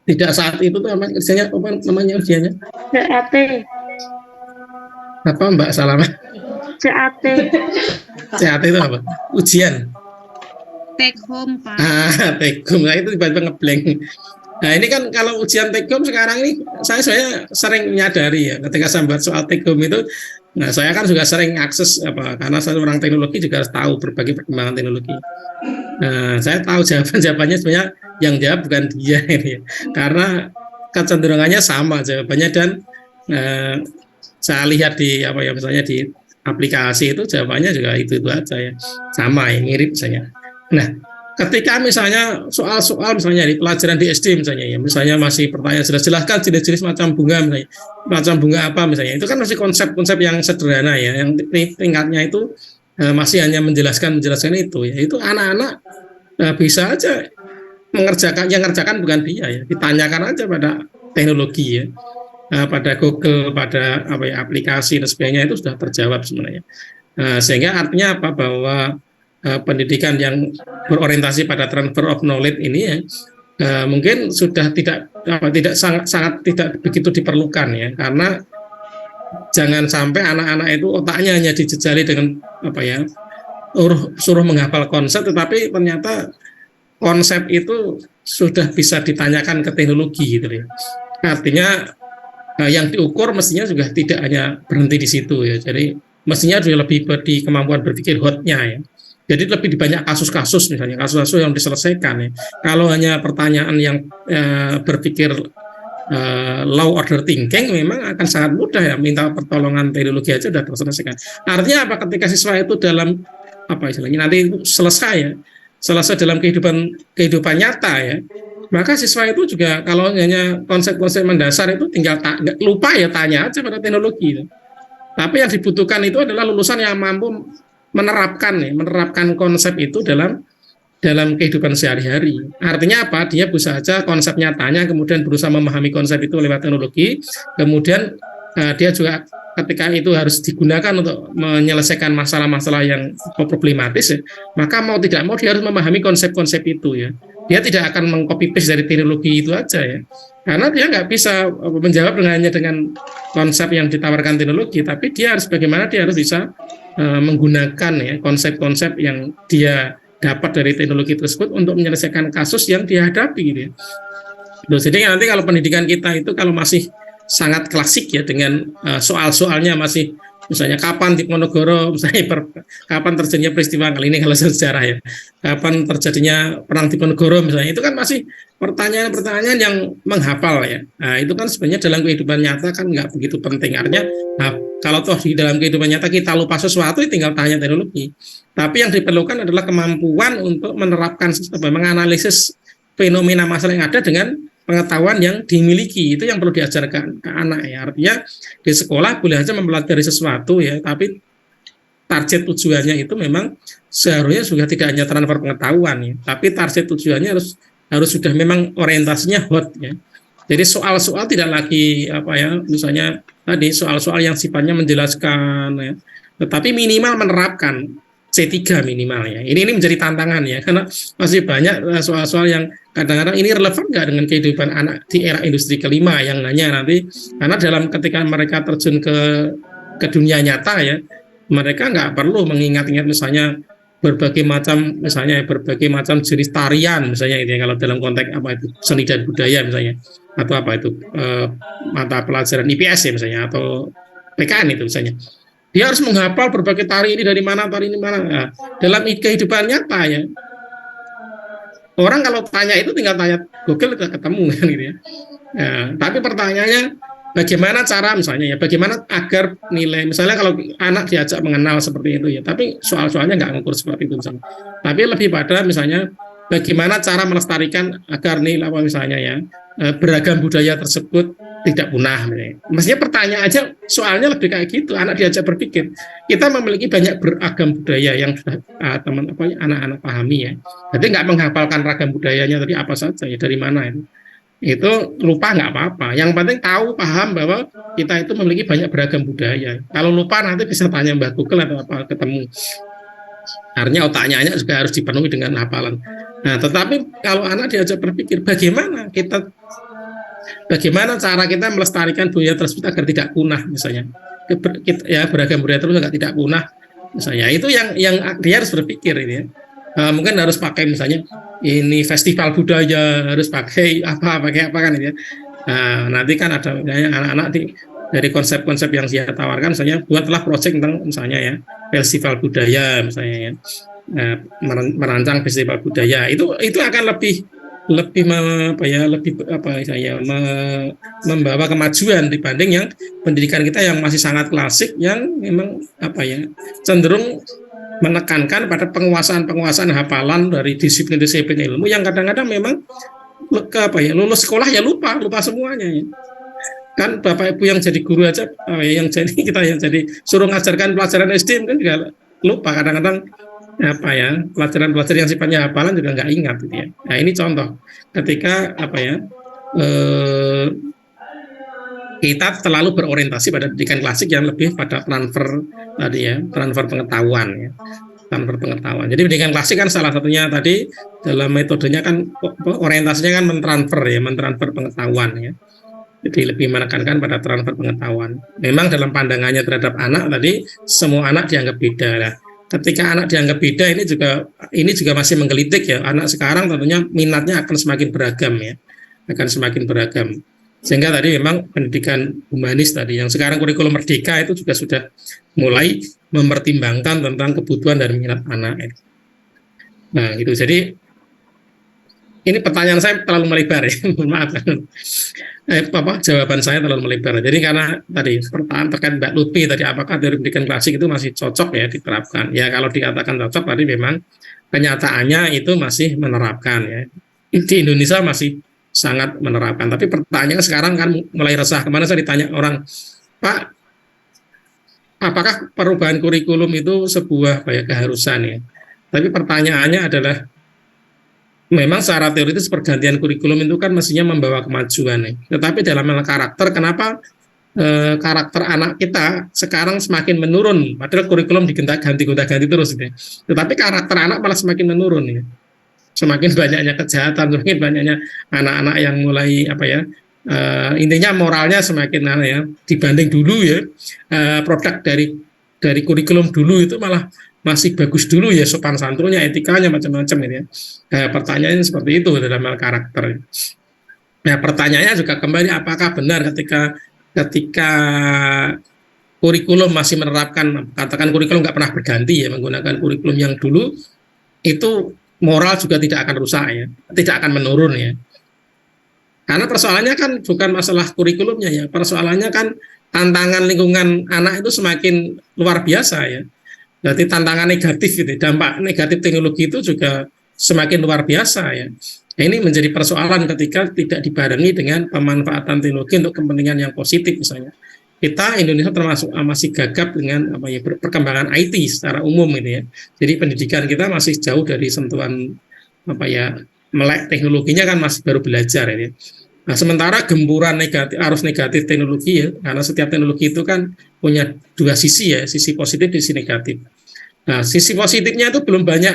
tidak saat itu tuh kerjanya apa namanya ujiannya? CAT. Apa Mbak Salama? CAT. CAT itu apa? Ujian. Take home, Pak. Take home. Nah, itu tiba-tiba ngeblank. Nah, ini kan kalau ujian take home sekarang ini saya sering menyadari ya, ketika saya buat soal take home itu, nah saya kan juga sering akses karena saya orang teknologi juga harus tahu berbagai perkembangan teknologi. Nah, saya tahu jawabannya sebenarnya yang jawab bukan dia ini, karena kecenderungannya sama jawabannya dan saya lihat di misalnya di aplikasi itu jawabannya juga itu aja ya, sama ya, mirip misalnya. Nah, ketika misalnya soal-soal misalnya di pelajaran di SD misalnya masih pertanyaan jelaskan jenis-jenis macam bunga misalnya, macam bunga apa misalnya, itu kan masih konsep-konsep yang sederhana ya, yang tingkatnya itu masih hanya menjelaskan itu ya, itu anak-anak bisa aja mengerjakan, yang ngerjakan bukan dia ya, ditanyakan aja pada teknologi ya, pada Google, pada aplikasi dan sebagainya, itu sudah terjawab sebenarnya. Sehingga artinya bahwa pendidikan yang berorientasi pada transfer of knowledge ini ya, mungkin sudah tidak sangat tidak begitu diperlukan ya, karena jangan sampai anak-anak itu otaknya hanya dijejali dengan suruh menghafal konsep, tetapi ternyata konsep itu sudah bisa ditanyakan ke teknologi gitu ya. Artinya yang diukur mestinya juga tidak hanya berhenti di situ ya, jadi mestinya juga lebih di kemampuan berpikir hotnya ya. Jadi lebih banyak kasus-kasus misalnya, kasus-kasus yang diselesaikan ya. Kalau hanya pertanyaan yang berpikir low order thinking, memang akan sangat mudah ya, minta pertolongan teknologi aja sudah terselesaikan. Artinya apa, ketika siswa itu dalam istilahnya nanti selesai dalam kehidupan nyata ya, maka siswa itu juga kalau hanya konsep-konsep mendasar itu tinggal lupa ya, tanya aja pada teknologi. Tapi yang dibutuhkan itu adalah lulusan yang mampu menerapkan konsep itu dalam kehidupan sehari-hari. Artinya apa? Dia bisa saja konsep nyatanya, kemudian berusaha memahami konsep itu lewat teknologi, kemudian dia juga ketika itu harus digunakan untuk menyelesaikan masalah-masalah yang problematis ya, maka mau tidak mau dia harus memahami konsep-konsep itu ya. Dia tidak akan meng-copy paste dari teknologi itu aja ya, karena dia nggak bisa menjawab hanya dengan konsep yang ditawarkan teknologi, tapi dia harus bagaimana dia harus bisa menggunakan ya konsep-konsep yang dia dapat dari teknologi tersebut untuk menyelesaikan kasus yang dihadapi gitu ya. Jadi nanti kalau pendidikan kita itu kalau masih sangat klasik ya, dengan soal-soalnya masih misalnya kapan Diponegoro, misalnya kapan terjadinya peristiwa kali ini kalau sejarah ya, kapan terjadinya perang Diponegoro misalnya, itu kan masih pertanyaan-pertanyaan yang menghafal ya. Nah, itu kan sebenarnya dalam kehidupan nyata kan nggak begitu penting. Artinya kalau toh di dalam kehidupan nyata kita lupa sesuatu, tinggal tanya teknologi. Tapi yang diperlukan adalah kemampuan untuk menerapkan, menganalisis fenomena masalah yang ada dengan pengetahuan yang dimiliki. Itu yang perlu diajarkan ke anak ya. Artinya di sekolah boleh aja mempelajari sesuatu ya, tapi target tujuannya itu memang seharusnya juga tidak hanya transfer pengetahuan ya, tapi target tujuannya harus sudah memang orientasinya hot ya. Jadi soal-soal tidak lagi misalnya tadi soal-soal yang sifatnya menjelaskan ya, tetapi minimal menerapkan C3 minimal ya. Ini menjadi tantangan ya, karena masih banyak soal-soal yang kadang-kadang ini relevan nggak dengan kehidupan anak di era industri kelima, yang hanya nanti karena ketika mereka terjun ke dunia nyata ya, mereka nggak perlu mengingat-ingat misalnya berbagai macam misalnya berbagai macam jenis tarian misalnya itu ya, kalau dalam konteks apa itu seni dan budaya misalnya, atau apa itu mata pelajaran IPS ya misalnya, atau PKN itu misalnya, dia harus menghafal berbagai tari ini dari mana, tari ini mana. Nah, dalam kehidupan nyata ya, orang kalau tanya itu tinggal tanya Google udah ketemu kan gitu ya. Nah, tapi pertanyaannya bagaimana cara misalnya ya, bagaimana agar nilai, misalnya kalau anak diajak mengenal seperti itu ya, tapi soal-soalnya nggak ngukur seperti itu misalnya, tapi lebih pada misalnya bagaimana cara melestarikan agar nilai apa misalnya ya, beragam budaya tersebut tidak punah. Mestinya pertanyaan aja soalnya lebih kayak gitu, anak diajak berpikir. Kita memiliki banyak beragam budaya yang sudah anak-anak pahami ya. Jadi nggak menghafalkan ragam budayanya tadi apa saja ya, dari mana itu lupa nggak apa-apa. Yang penting tahu, paham bahwa kita itu memiliki banyak beragam budaya. Kalau lupa nanti bisa tanya Mbak Google atau apa ketemu. Artinya otaknya juga harus dipenuhi dengan hafalan. Nah, tetapi kalau anak diajak berpikir bagaimana cara kita melestarikan budaya tersebut agar tidak punah misalnya. Beragam budaya tersebut agar tidak punah misalnya. Itu yang dia harus berpikir ini ya. Mungkin harus pakai misalnya ini festival budaya, harus pakai apa kan ini ya. Nah, nanti kan ada misalnya anak-anak dari konsep-konsep yang saya tawarkan, misalnya buatlah proyek tentang misalnya ya festival budaya misalnya ya, merancang festival budaya itu akan lebih membawa kemajuan dibanding yang pendidikan kita yang masih sangat klasik, yang memang cenderung menekankan pada penguasaan hafalan dari disiplin-disiplin ilmu yang kadang-kadang memang lulus sekolah ya lupa semuanya ya. Kan Bapak Ibu yang jadi guru aja kita yang jadi suruh ngajarkan pelajaran SD kan juga lupa kadang-kadang pelajaran-pelajaran yang sifatnya hafalan juga nggak ingat gitu ya. Nah, ini contoh ketika kita terlalu berorientasi pada pendidikan klasik yang lebih pada transfer pengetahuan ya. Transfer pengetahuan. Jadi pendidikan klasik kan salah satunya tadi dalam metodenya kan orientasinya kan mentransfer pengetahuan ya. Jadi lebih menekankan pada transfer pengetahuan. Memang dalam pandangannya terhadap anak tadi semua anak dianggap beda lah. Ketika anak dianggap beda ini juga masih menggelitik ya. Anak sekarang tentunya minatnya akan semakin beragam ya. Akan semakin beragam. Sehingga tadi memang pendidikan humanis tadi yang sekarang kurikulum merdeka itu juga sudah mulai mempertimbangkan tentang kebutuhan dan minat anak. Nah, gitu. Jadi ini pertanyaan saya terlalu melebar ya. Mohon maaf. Jawaban saya terlalu melebar. Jadi karena tadi pertanyaan terkait Mbak Lutfi tadi, apakah teori pendidikan klasik itu masih cocok ya diterapkan? Ya kalau dikatakan cocok tadi memang kenyataannya itu masih menerapkan ya. Di Indonesia masih sangat menerapkan. Tapi pertanyaan sekarang kan mulai resah. Kemana saya ditanya orang, Pak, apakah perubahan kurikulum itu sebuah keharusan ya? Tapi pertanyaannya adalah, memang secara teoritis pergantian kurikulum itu kan mestinya membawa kemajuan ya. Tetapi dalam hal karakter, kenapa karakter anak kita sekarang semakin menurun? Padahal kurikulum diganti terus gitu ya. Tetapi karakter anak malah semakin menurun ya. Semakin banyaknya kejahatan, semakin banyaknya anak-anak yang mulai intinya moralnya semakin dibanding dulu ya, produk dari kurikulum dulu itu malah masih bagus dulu ya, sopan santunnya, etikanya macam-macam gitu ya. Pertanyaannya seperti itu dalam hal karakter. Nah, pertanyaannya juga kembali, apakah benar ketika kurikulum masih menerapkan, katakan kurikulum nggak pernah berganti ya, menggunakan kurikulum yang dulu, itu moral juga tidak akan rusak ya, tidak akan menurun ya. Karena persoalannya kan bukan masalah kurikulumnya ya, persoalannya kan tantangan lingkungan anak itu semakin luar biasa ya. Berarti tantangan negatif gitu, dampak negatif teknologi itu juga semakin luar biasa ya. Nah, ini menjadi persoalan ketika tidak dibarengi dengan pemanfaatan teknologi untuk kepentingan yang positif misalnya. Kita Indonesia termasuk masih gagap dengan perkembangan IT secara umum gitu ya. Jadi pendidikan kita masih jauh dari sentuhan melek teknologinya kan masih baru belajar ya. Nah, sementara gempuran arus negatif teknologi ya, karena setiap teknologi itu kan punya dua sisi ya, sisi positif, sisi negatif. Nah, sisi positifnya itu belum banyak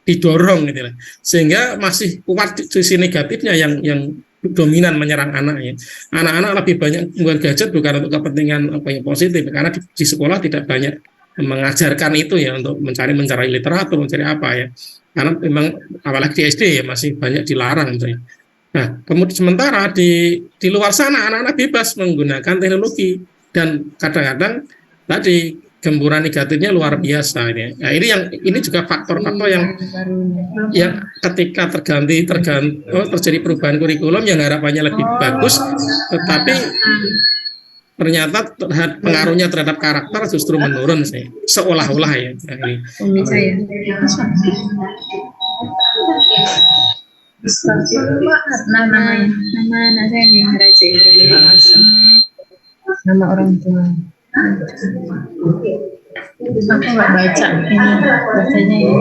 didorong gitu lah. Sehingga masih kuat sisi negatifnya yang dominan menyerang anak ya. Anak-anak lebih banyak menggunakan gadget bukan untuk kepentingan positif, karena di sekolah tidak banyak mengajarkan itu ya untuk mencari literatur, mencari apa ya. Karena memang apalagi di SD ya masih banyak dilarang gitu ya. Nah, kemudian sementara di luar sana anak-anak bebas menggunakan teknologi dan kadang-kadang tadi gemburan negatifnya luar biasa ini. Nah, ini juga faktor-faktor yang ketika terjadi perubahan kurikulum yang harapannya lebih bagus, tetapi ternyata pengaruhnya terhadap karakter justru menurun sih, seolah-olah ya. Nah, ini. Nama orang tua. Aku nggak baca ini, bacanya ini.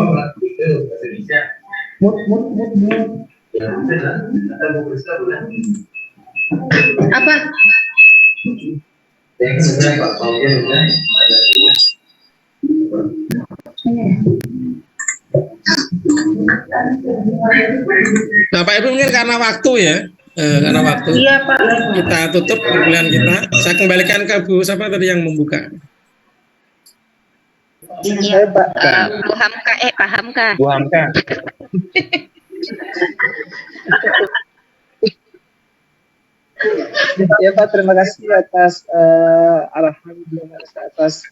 Apa? Nah, Pak Ibu mungkin karena waktu ya, karena waktu. Iya, Pak. Kita tutup perkuliahan kita. Saya kembalikan ke Bu siapa tadi yang membuka. Iya, Bu Hamka, Pak Hamka. Bu Hamka. Ya Pak, terima kasih atas arahan, terima kasih atas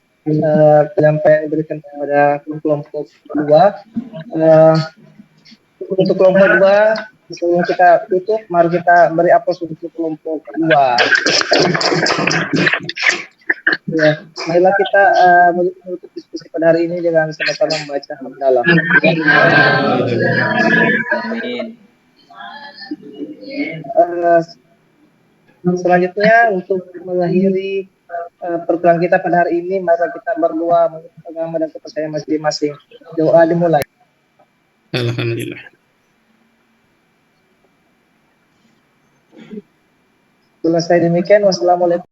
penyampaian yang diberikan kepada kelompok 2. Untuk kelompok 2, sebelum kita tutup, mari kita beri aplaus untuk kelompok 2. Ya, marilah kita menutup diskusi pada hari ini dengan sama-sama membaca hamdalah. Selanjutnya untuk mengakhiri perkuliahan kita pada hari ini, mari kita berdoa menurut agama dan kepercayaan masing-masing. Doa dimulai. Alhamdulillah. Selesai demikian, wassalamualaikum.